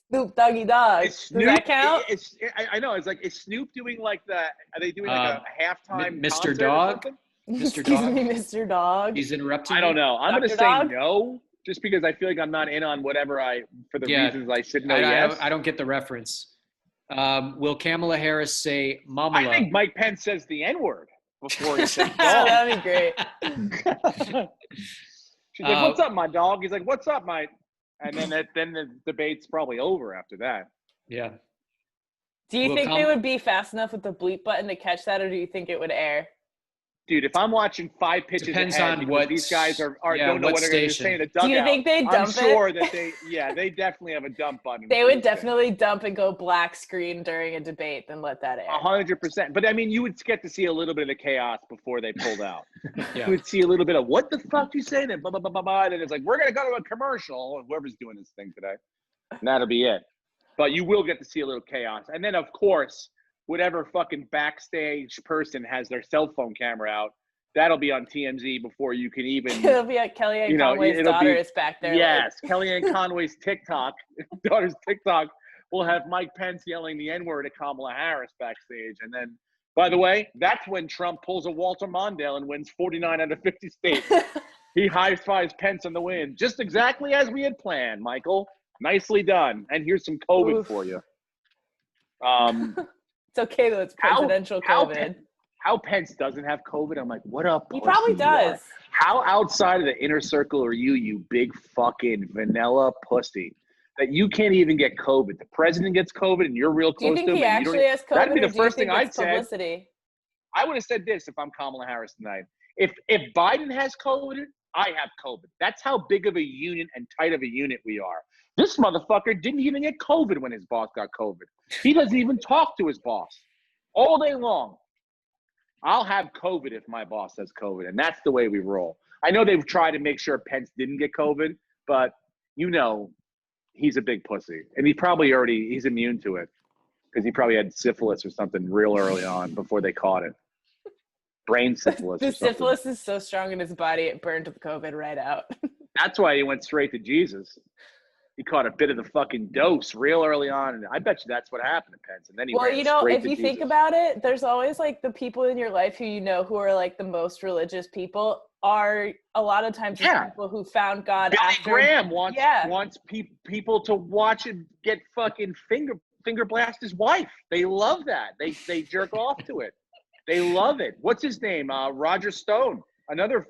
Snoop Doggy Dog. Is Does that count? I know. It's like, is Snoop doing like the? Are they doing like a halftime? Mr. concert or Dog? something? Mr. Excuse Dog? me, Mr. Dog. He's interrupting. I don't know. I'm going to Dr. say Dog? no, just because I feel like I'm not in on whatever for the Yeah. reasons I should know. I don't get the reference. Will Kamala Harris say I mamala? think Mike Pence says the N-word before he says Oh, dog. that'd be great. She's like, "What's up, my dog?" He's like, "What's up, my?" and then the debate's probably over after that. Yeah. Do you Will think they come- would be fast enough with the bleep button to catch that, or do you think it would air? Dude, if I'm watching 5 pitches Depends ahead on because what- these guys yeah, don't know what what they're going to station. say in the Do dugout, you think they'd I'm dump sure it? that they definitely have a dump button. They for would this thing. definitely dump and go black screen during a debate, then let that air. 100%. But I mean, you would get to see a little bit of the chaos before they pulled out. Yeah. You would see a little bit of what the fuck you saying, and blah blah blah blah blah. And then it's like we're gonna go to a commercial. Whoever's doing this thing today, and that'll be it. But you will get to see a little chaos, and then of course, whatever fucking backstage person has their cell phone camera out, that'll be on TMZ before you can even. It'll be like Kellyanne Conway's it'll daughter be- is back there. Yes, Kellyanne Conway's daughter's TikTok will have Mike Pence yelling the N-word at Kamala Harris backstage. And then, by the way, that's when Trump pulls a Walter Mondale and wins 49 out of 50 states. Like, He high-fives Pence on the win, just exactly as we had planned, Michael. Nicely done. And here's some COVID Oof. for you. it's okay though. It's presidential COVID. How Pence doesn't have COVID? I'm like, what up? He probably does. How outside of the inner circle are you, you big fucking vanilla pussy, that you can't even get COVID? The president gets COVID and you're real Do you close think to him. he and you don't actually has COVID? that'd be or the do you first think thing I'd it's said. publicity? I would have said this if I'm Kamala Harris tonight. If Biden has COVID, I have COVID. That's how big of a unit and tight of a unit we are. This motherfucker didn't even get COVID when his boss got COVID. He doesn't even talk to his boss all day long. I'll have COVID if my boss has COVID, and that's the way we roll. I know they've tried to make sure Pence didn't get COVID, but he's a big pussy, and he's immune to it because he probably had syphilis or something real early on before they caught it. Brain syphilis. The or something. syphilis is so strong in his body, it burned the COVID right out. That's why he went straight to Jesus. He caught a bit of the fucking dose real early on, and I bet you that's what happened to Pence. And then he ran straight if to you Jesus. think about it, there's always like the people in your life who you know who are like the most religious people are a lot of times the people who found God Billy after. Graham wants people to watch him get fucking finger blast his wife. They love that. They jerk off to it. They love it. What's his name? Roger Stone. Another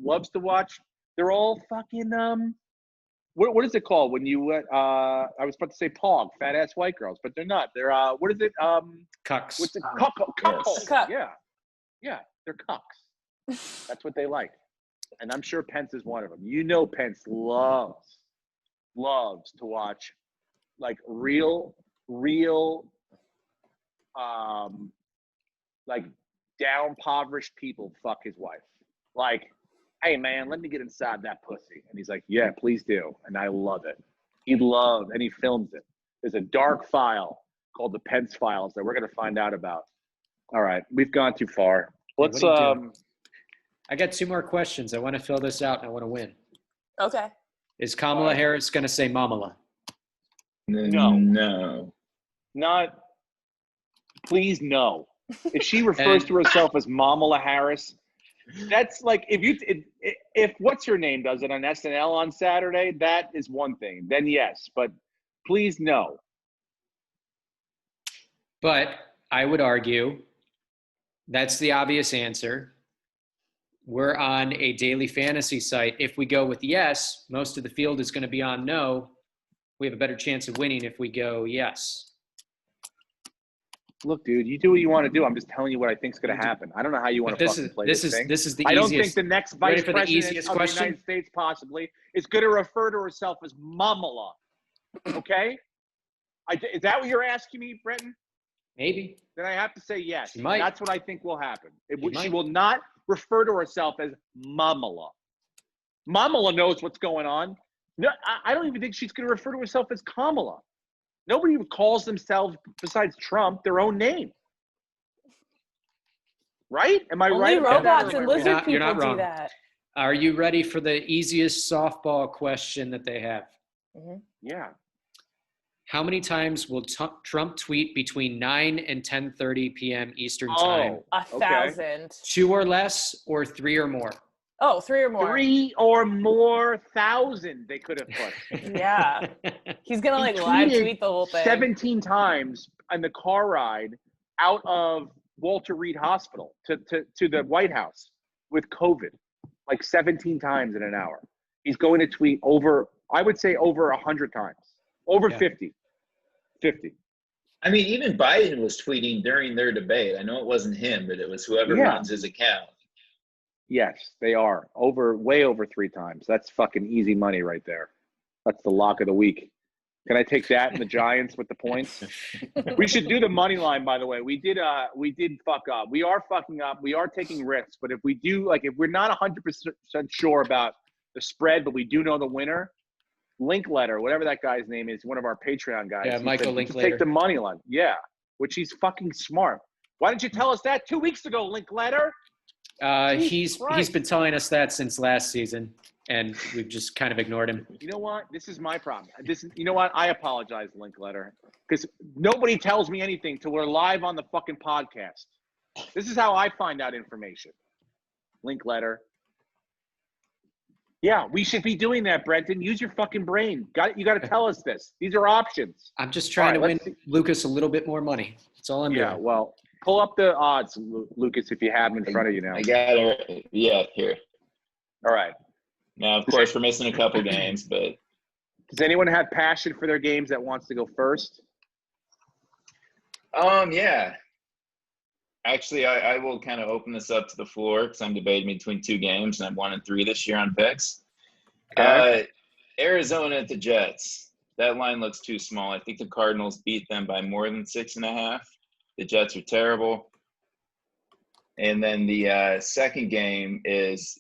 loves to watch. They're all fucking what is it called when you I was about to say pog, fat ass white girls, but they're not. They're what is it? Cucks. What's it? Yes. Cuckold. Cuck. Yeah, they're cucks. That's what they like. And I'm sure Pence is one of them. You know Pence loves to watch like real like down impoverished people fuck his wife. Like, hey man, let me get inside that pussy. And he's like, yeah, please do. And I love it. And he films it. There's a dark file called the Pence Files that we're gonna find out about. All right, we've gone too far. Let's What are you doing? I got 2 more questions. I want to fill this out and I want to win. Okay. Is Kamala Harris going to say Mamala? No. not please no. If she refers to herself as Kamala Harris, that's like if what's her name does it on SNL on Saturday, that is one thing. Then yes, but please no. But I would argue that's the obvious answer. We're on a daily fantasy site. If we go with yes, most of the field is going to be on no. We have a better chance of winning if we go yes. Look, dude, you do what you want to do. I'm just telling you what I think is going to happen. I don't know how you want to fucking play this thing. This is the I easiest. don't think the next Ready vice for the president easiest of question? the United States possibly is going to refer to herself as Mamala. Okay? Is that what you're asking me, Brenton? Maybe. Then I have to say yes. She might. That's what I think will happen. She might. will not refer to herself as Mamala. Mamala knows what's going on. No, I don't even think she's going to refer to herself as Kamala. Nobody calls themselves, besides Trump, their own name. Right? Am I right? Only about that, robots or am and I lizard wrong? You're people not do wrong. that. Are you ready for the easiest softball question that they have? Yeah. How many times will Trump tweet between 9 and 10:30 p.m. Eastern Time? 1,000. 2 or less, or 3 or more? Oh, 3 or more. 3 or more thousand they could have put. Yeah. He's going to like He live tweeted tweet the whole thing. 17 times on the car ride out of Walter Reed Hospital to the White House with COVID, like 17 times in an hour. He's going to tweet over I would say over 100 times. Over Yeah. 50. 50. I mean, even Biden was tweeting during their debate. I know it wasn't him, but it was whoever Yeah. runs his account. Yes, they are. Way over 3 times. That's fucking easy money right there. That's the lock of the week. Can I take that and the Giants with the points? We should do the money line, by the way. We did fuck up. We are fucking up. We are taking risks. But if we do, like, if we're not 100% sure about the spread, but we do know the winner, Linkletter, whatever that guy's name is, one of our Patreon guys. Yeah, he Michael said, Linkletter. take the money line. Yeah, which he's fucking smart. Why didn't you tell us that 2 weeks ago, Linkletter? He's been telling us that since last season, and we've just kind of ignored him. You know what? This is my problem. You know what? I apologize, Linkletter, because nobody tells me anything till we're live on the fucking podcast. This is how I find out information. Linkletter. Yeah, we should be doing that, Brenton. Use your fucking brain. You got to tell us this. These are options. I'm just trying All right, to win Lucas a little bit more money. That's all I'm Yeah, doing. well, pull up the odds, Lucas, if you have them in front of you now. I got it. Yeah, here. All right. Now, of course, we're missing a couple games, but Does anyone have passion for their games that wants to go first? yeah. Actually, I will kind of open this up to the floor because I'm debating between 2 games, and I'm 1-3 this year on picks. Okay. Arizona at the Jets. That line looks too small. I think the Cardinals beat them by more than 6.5. The Jets are terrible. And then the second game is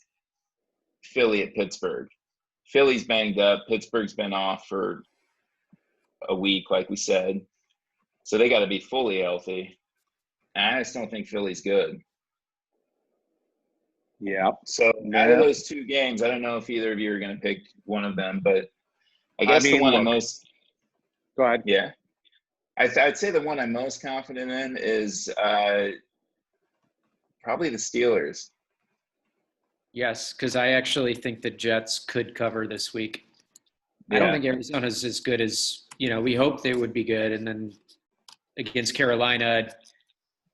Philly at Pittsburgh. Philly's banged up. Pittsburgh's been off for a week, like we said. So they got to be fully healthy. And I just don't think Philly's good. Yeah. So out of those 2 games, I don't know if either of you are going to pick one of them, but I guess the one I'm most – Go ahead. yeah. I'd say the one I'm most confident in is probably the Steelers. Yes, because I actually think the Jets could cover this week. I don't think Arizona's as good as, we hoped they would be good. And then against Carolina,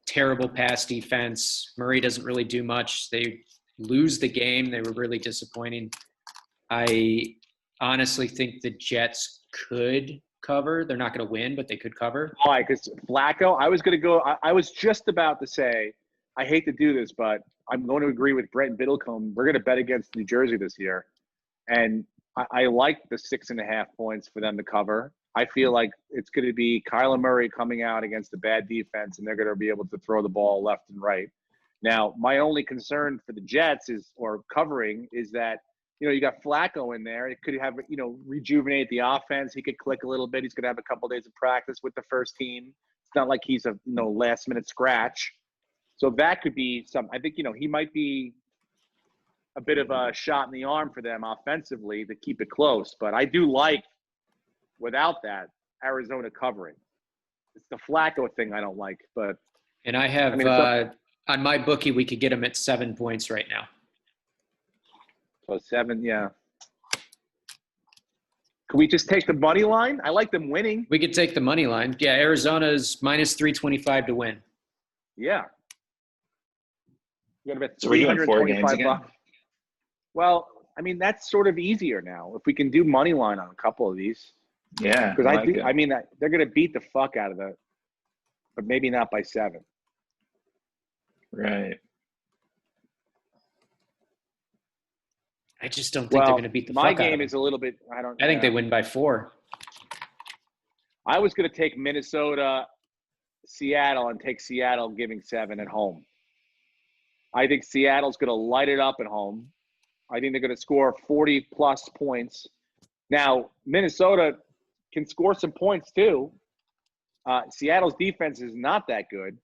terrible pass defense. Murray doesn't really do much. They lose the game. They were really disappointing. I honestly think the Jets could cover. They're not going to win, but they could cover. Why? Because Flacco, I was just about to say, I hate to do this, but I'm going to agree with Brent Biddlecombe. We're going to bet against New Jersey this year. And I like the 6.5 points for them to cover. I feel like it's going to be Kyler Murray coming out against a bad defense, and they're going to be able to throw the ball left and right. Now, my only concern for the Jets is that, you got Flacco in there. It could have, rejuvenate the offense. He could click a little bit. He's going to have a couple days of practice with the first team. It's not like he's a, last-minute scratch. So that could be I think, he might be a bit of a shot in the arm for them offensively to keep it close. But I do like, without that, Arizona covering. It's the Flacco thing I don't like. But And I have, on my bookie, we could get them at 7 points right now. So 7, yeah. Could we just take the money line? I like them winning. We could take the money line. Yeah, Arizona's minus 325 to win. Yeah. You got to bet So we're doing 4 games again? $325. Well, that's sort of easier now. If we can do money line on a couple of these. Yeah. Because they're going to beat the fuck out of but maybe not by 7. Right. I just don't think they're going to beat the fuck out of them. My game is a little bit, I think they win by 4. I was going to take Minnesota, Seattle, and take Seattle giving 7 at home. I think Seattle's going to light it up at home. I think they're going to score 40-plus points. Now, Minnesota can score some points too. Seattle's defense is not that good.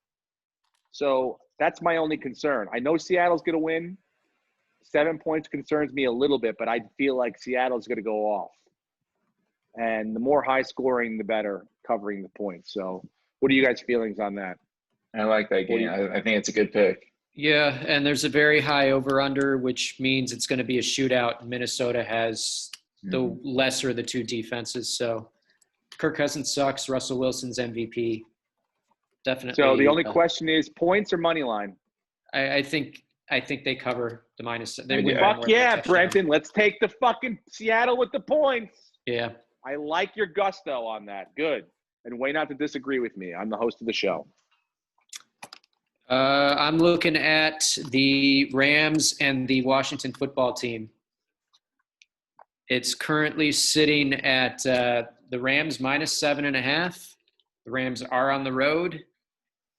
So that's my only concern. I know Seattle's going to win. 7 points concerns me a little bit, but I feel like Seattle's going to go off. And the more high scoring, the better covering the points. So what are you guys' feelings on that? I like that game. I think it's a good pick. Yeah, and there's a very high over-under, which means it's going to be a shootout. Minnesota has the lesser of the 2 defenses. So Kirk Cousins sucks. Russell Wilson's MVP. Definitely. So the only question is points or money line? I think they cover the minus. They win by Fuck more than a yeah, touchdown. Brenton. Let's take the fucking Seattle with the points. Yeah. I like your gusto on that. Good. And way not to disagree with me. I'm the host of the show. I'm looking at the Rams and the Washington football team. It's currently sitting at the Rams -7.5. The Rams are on the road.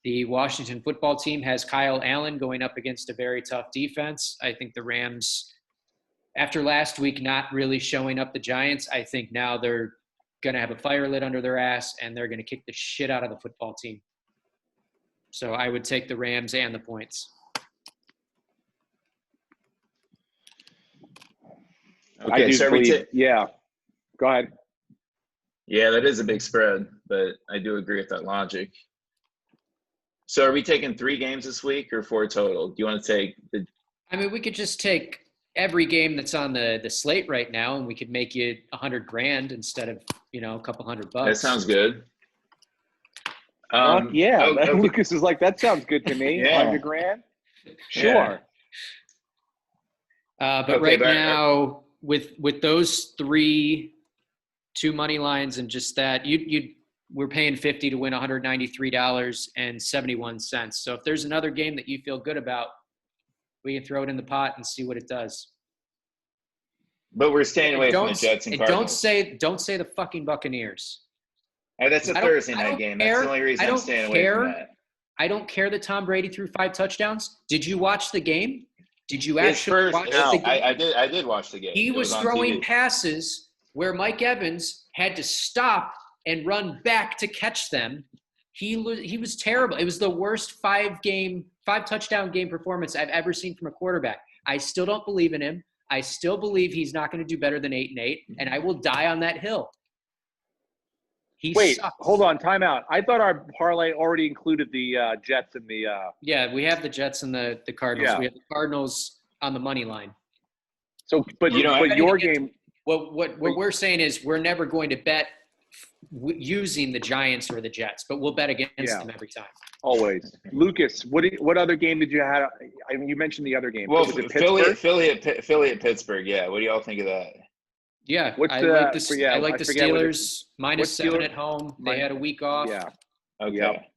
The Washington football team has Kyle Allen going up against a very tough defense. I think the Rams, after last week not really showing up the Giants, I think now they're going to have a fire lit under their ass, and they're going to kick the shit out of the football team. So I would take the Rams and the points. Okay, so yeah. Go ahead. Yeah, that is a big spread, but I do agree with that logic. So are we taking 3 games this week or 4 total? Do you want to take the – I mean, we could just take every game that's on the slate right now, and we could make you $100,000 instead of, a couple $100. That sounds good. Yeah. okay. Lucas is like, that sounds good to me. Yeah. $100,000? Sure. But Okay, right but- now, with those 2 money lines and just that, we're paying $50 to win $193.71. So if there's another game that you feel good about, we can throw it in the pot and see what it does. But we're staying away from the Jets and Cardinals. Don't say the fucking Buccaneers. Oh, that's a Thursday night game. That's the only reason I'm staying away from that. I don't care that Tom Brady threw 5 touchdowns. Did you watch the game? Did you His actually watch the game? I did watch the game. He was on throwing TV. passes where Mike Evans had to stop and run back to catch them. He was terrible. It was the worst 5 touchdown game performance I've ever seen from a quarterback. I still don't believe in him. I still believe he's not going to do better than 8-8, and I will die on that hill. Wait, sucks. hold on, time out. I thought our parlay already included the Jets and the Yeah, we have the Jets and the Cardinals. Yeah. We have the Cardinals on the money line. So, but your game. What we're saying is we're never going to bet using the Giants or the Jets, but we'll bet against them every time. Always. Lucas, what other game did you have? I mean, you mentioned the other game. Well, was it Philly at Pittsburgh. Yeah. What do y'all think of that? Yeah, What's I the- like the yeah, I Steelers forget what -7 at home. They had a week off. Yeah. Okay. Yep.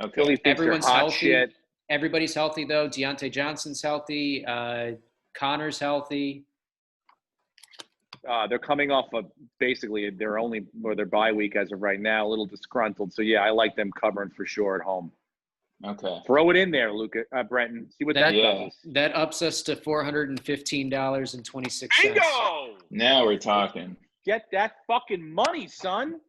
Okay. Philly thinks Everyone's they're hot healthy. shit. Everybody's healthy though. Deontay Johnson's healthy. Connor's healthy. They're coming off of basically their bye week as of right now, a little disgruntled. So yeah, I like them covering for sure at home. Okay. Throw it in there, Brenton. See what that does. That ups us to $415.26. Bingo! Now we're talking. Get that fucking money, son.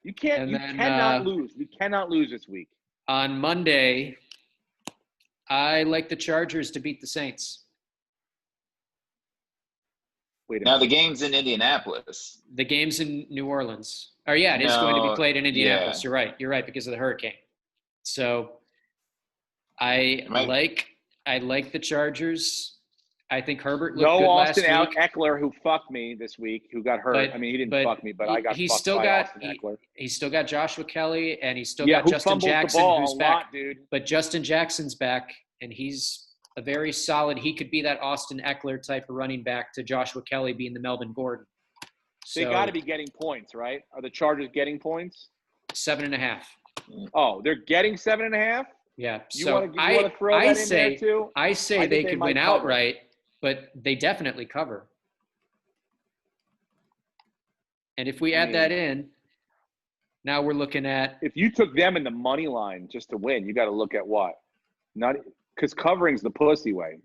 You cannot lose. You cannot lose this week. On Monday, I like the Chargers to beat the Saints. Wait a Now minute. the game's in Indianapolis. The game's in New Orleans. Or yeah, it is going to be played in Indianapolis. Yeah. You're right because of the hurricane. So I like the Chargers. I think Herbert looked good Austin last week. Eckler, who fucked me this week, who got hurt. But- he didn't but fuck me, but I got he's fucked still by got Austin Eckler. He's still got Joshua Kelly and he's still Yeah, got who Justin fumbled Jackson the ball who's a back. lot, dude. But Justin Jackson's back and he's a very solid. He could be that Austin Eckler type of running back to Joshua Kelly being the Melvin Gordon. They got to be getting points, right? Are the Chargers getting points? 7.5. Oh, they're getting 7.5? Yeah. You So want to throw that in there too? I say I think they they could might win cover. outright, but they definitely cover. And if we add that in, now we're looking at If you took them in the money line just to win, you got to look at what? Not because covering's the pussy way.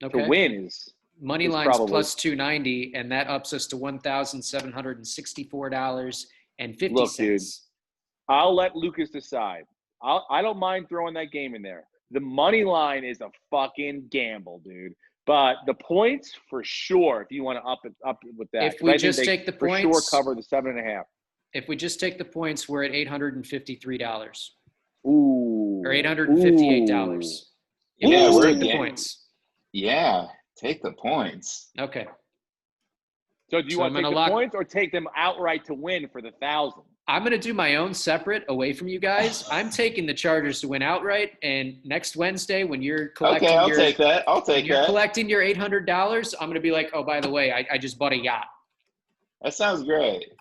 okay. To win is Money It's line's probably- plus 290, and that ups us to $1,764.50. Look, dude. I'll let Lucas decide. I don't mind throwing that game in there. The money line is a fucking gamble, dude. But the points for sure. If you want to up it with that, If 'Cause we I think just they take the for points, sure cover the 7.5. if we just take the points, we're at $853 Ooh, or $858. If we Yeah, just we're take the getting- points. Yeah. Take the points. Okay. So do you So want I'm to take gonna the lock- points or take them outright to win for the 1,000? I'm going to do my own separate away from you guys. I'm taking the Chargers to win outright, and next Wednesday when you're collecting Okay, I'll your take that. I'll take when you're that. collecting your $800, I'm going to be like, oh, by the way, I just bought a yacht. That sounds great.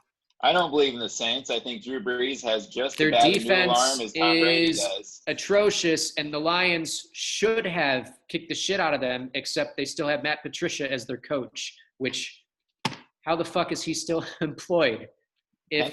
I don't believe in the Saints. I think Drew Brees has just Their about a new defense alarm as Tom Brady is does. atrocious, and the Lions should have kicked the shit out of them, except they still have Matt Patricia as their coach, which how the fuck is he still employed? If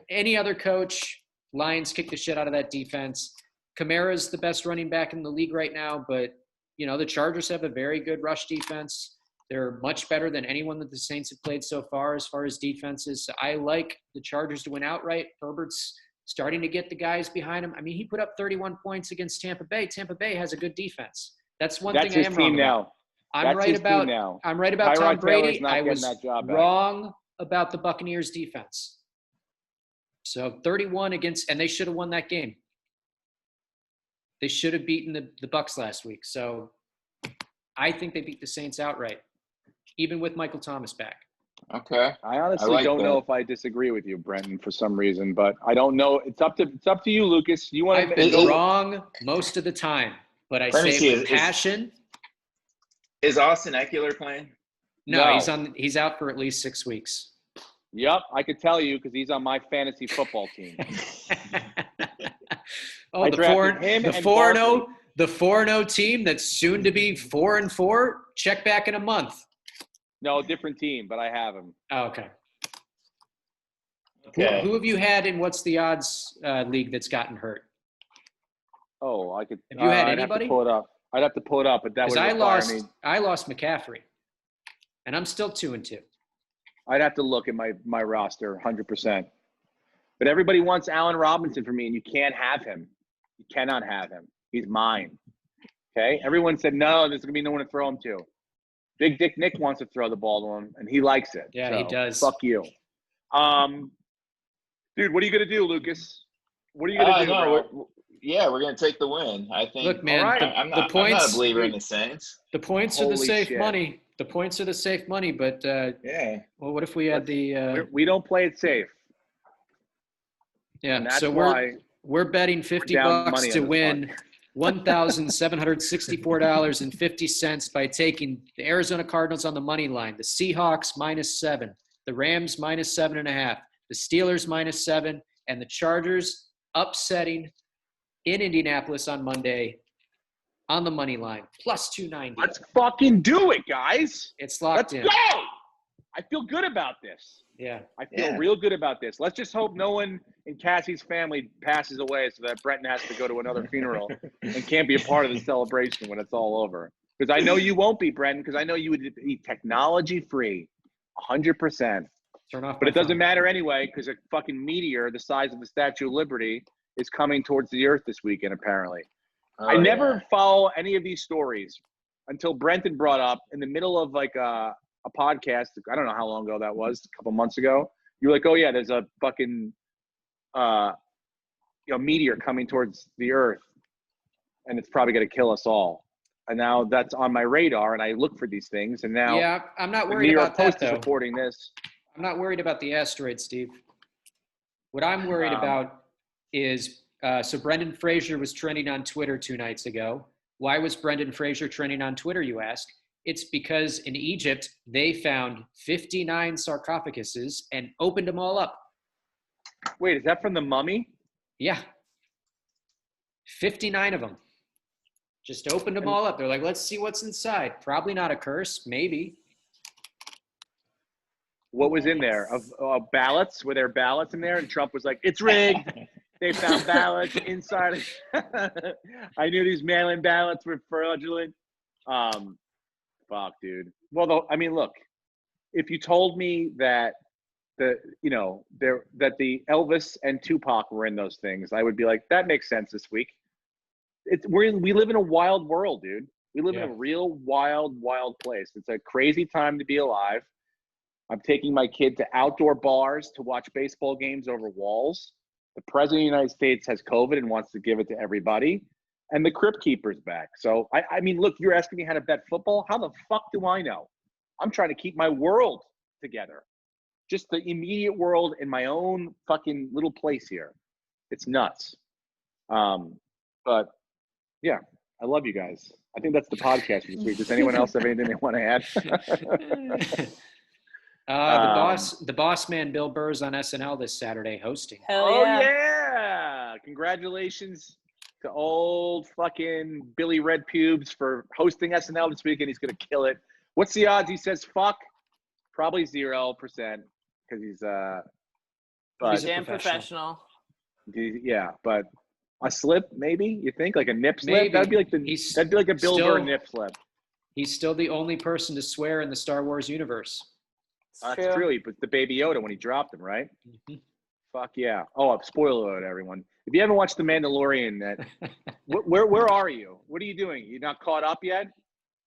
any other coach, Lions kick the shit out of that defense. Kamara's the best running back in the league right now, but, you know, the Chargers have a very good rush defense. They're much better than anyone that the Saints have played so far as defenses. So I like the Chargers to win outright. Herbert's starting to get the guys behind him. I mean, he put up 31 points against Tampa Bay. Tampa Bay has a good defense. That's one thing I am wrong about. I'm right about Tom Brady. I was wrong about the Buccaneers defense. So 31 against, and they should have won that game. They should have beaten the Bucs last week. So I think they beat the Saints outright, even with Michael Thomas back. Okay. I honestly don't know if I disagree with you, Brenton, for some reason, but I don't know. It's up to you, Lucas. You want I've been wrong most of the time, but I say it with passion. Is Austin Eckler playing? No, he's out for at least 6 weeks. Yep, I could tell you because he's on my fantasy football team. Oh, the 4-0 team that's soon to be 4-4. Check back in a month. No, different team, but I have him. Oh, okay. Who have you had in what's the odds league that's gotten hurt? Oh, I could. Have you had I'd anybody? I'd have to pull it up, but that would require me. I lost McCaffrey, and I'm still 2-2. I'd have to look at my roster, 100%. But everybody wants Allen Robinson for me, and you can't have him. You cannot have him. He's mine. Okay? Everyone said, no, there's going to be no one to throw him to. Big Dick Nick wants to throw the ball to him, and he likes it. Yeah, he does. Fuck you. Dude, what are you going to do, Lucas? What are you going to do, bro? We're going to take the win. I think. Look, man, I'm not a believer in the Saints. The points are the safe money. The points are the safe money, but well, what if we had we don't play it safe. Yeah, so we're betting $50 to win $1,764.50 by taking the Arizona Cardinals on the money line, the Seahawks -7, the Rams -7.5, the Steelers -7, and the Chargers upsetting in Indianapolis on Monday on the money line, +290. Let's fucking do it, guys. It's locked in. Let's go. I feel good about this. Yeah. I feel real good about this. Let's just hope no one in Cassie's family passes away so that Brenton has to go to another funeral and can't be a part of the celebration when it's all over. Because I know you won't be, Brenton, because I know you would be technology-free, 100%. Turn off. But it doesn't matter anyway because a fucking meteor the size of the Statue of Liberty is coming towards the Earth this weekend, apparently. I never follow any of these stories until Brenton brought up in the middle of like a podcast. I don't know how long ago that was, a couple months ago. You were like, oh yeah, there's a fucking meteor coming towards the Earth and it's probably going to kill us all. And now that's on my radar and I look for these things. And now I'm not worried about that, though. Is reporting this. I'm not worried about the asteroid, Steve. What I'm worried about is so Brendan Fraser was trending on Twitter 2 nights ago. Why was Brendan Fraser trending on Twitter, you ask? It's because in Egypt, they found 59 sarcophaguses and opened them all up. Wait, is that from the mummy? Yeah. 59 of them. Just opened them all up. They're like, let's see what's inside. Probably not a curse. Maybe. What was in there? Of ballots? Were there ballots in there? And Trump was like, it's rigged. They found ballots inside. I knew these mail-in ballots were fraudulent. Fuck, dude. Well, look, if you told me that that the Elvis and Tupac were in those things, I would be like, that makes sense this week. We live in a wild world, dude. We live in a real wild place. It's a crazy time to be alive. I'm taking my kid to outdoor bars to watch baseball games over walls. The president of the United States has COVID and wants to give it to everybody. And the Crypt Keeper's back. So, I mean, look, you're asking me how to bet football? How the fuck do I know? I'm trying to keep my world together. Just the immediate world in my own fucking little place here. It's nuts. But, yeah, I love you guys. I think that's the podcast for this week. Does anyone else have anything they want to add? The boss man Bill Burr's on SNL this Saturday hosting. Hell yeah. Yeah! Congratulations to old fucking Billy Red Pubes for hosting SNL this weekend. He's gonna kill it. What's the odds he says fuck? Probably 0% because he's but He's a Damn professional. yeah, but a slip maybe, you think? Like a nip slip? Maybe. That'd be like a Bill still- Burr nip slip. He's still the only person to swear in the Star Wars universe. It's That's true. But the Baby Yoda when he dropped him, right? Mhm. Fuck yeah. Oh, spoiler alert, everyone. If you haven't watched The Mandalorian, where are you? What are you doing? You not caught up yet?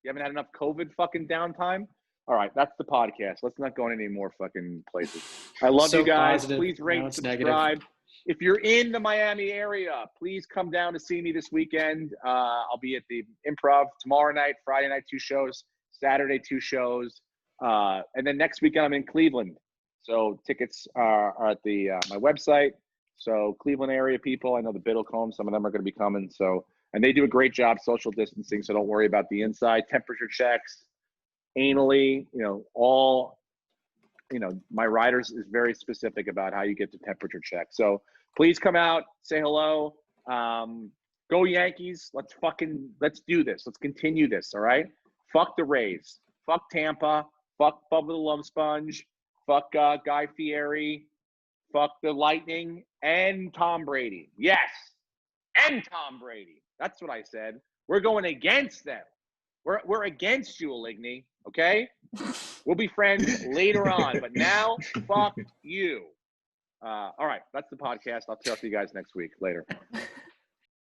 You haven't had enough COVID fucking downtime? All right, that's the podcast. Let's not go in any more fucking places. I love So you guys. positive. Please rate Now and it's subscribe. negative. If you're in the Miami area, please come down to see me this weekend. I'll be at the Improv tomorrow night, Friday night, 2 shows, Saturday, 2 shows. And then next weekend, I'm in Cleveland. So tickets are at the my website. So Cleveland area people, I know the bid will come. Some of them are going to be coming. So, and they do a great job social distancing. So don't worry about the inside. Temperature checks, anally, my riders is very specific about how you get the temperature check. So please come out, say hello. Go Yankees. Let's do this. Let's continue this. All right. Fuck the Rays. Fuck Tampa. Fuck Bubba the Love Sponge. Fuck Guy Fieri. Fuck the Lightning and Tom Brady. Yes. And Tom Brady. That's what I said. We're going against them. We're against you, Aligny. Okay? We'll be friends later on, but now, fuck you. All right, that's the podcast. I'll talk to you guys next week. Later.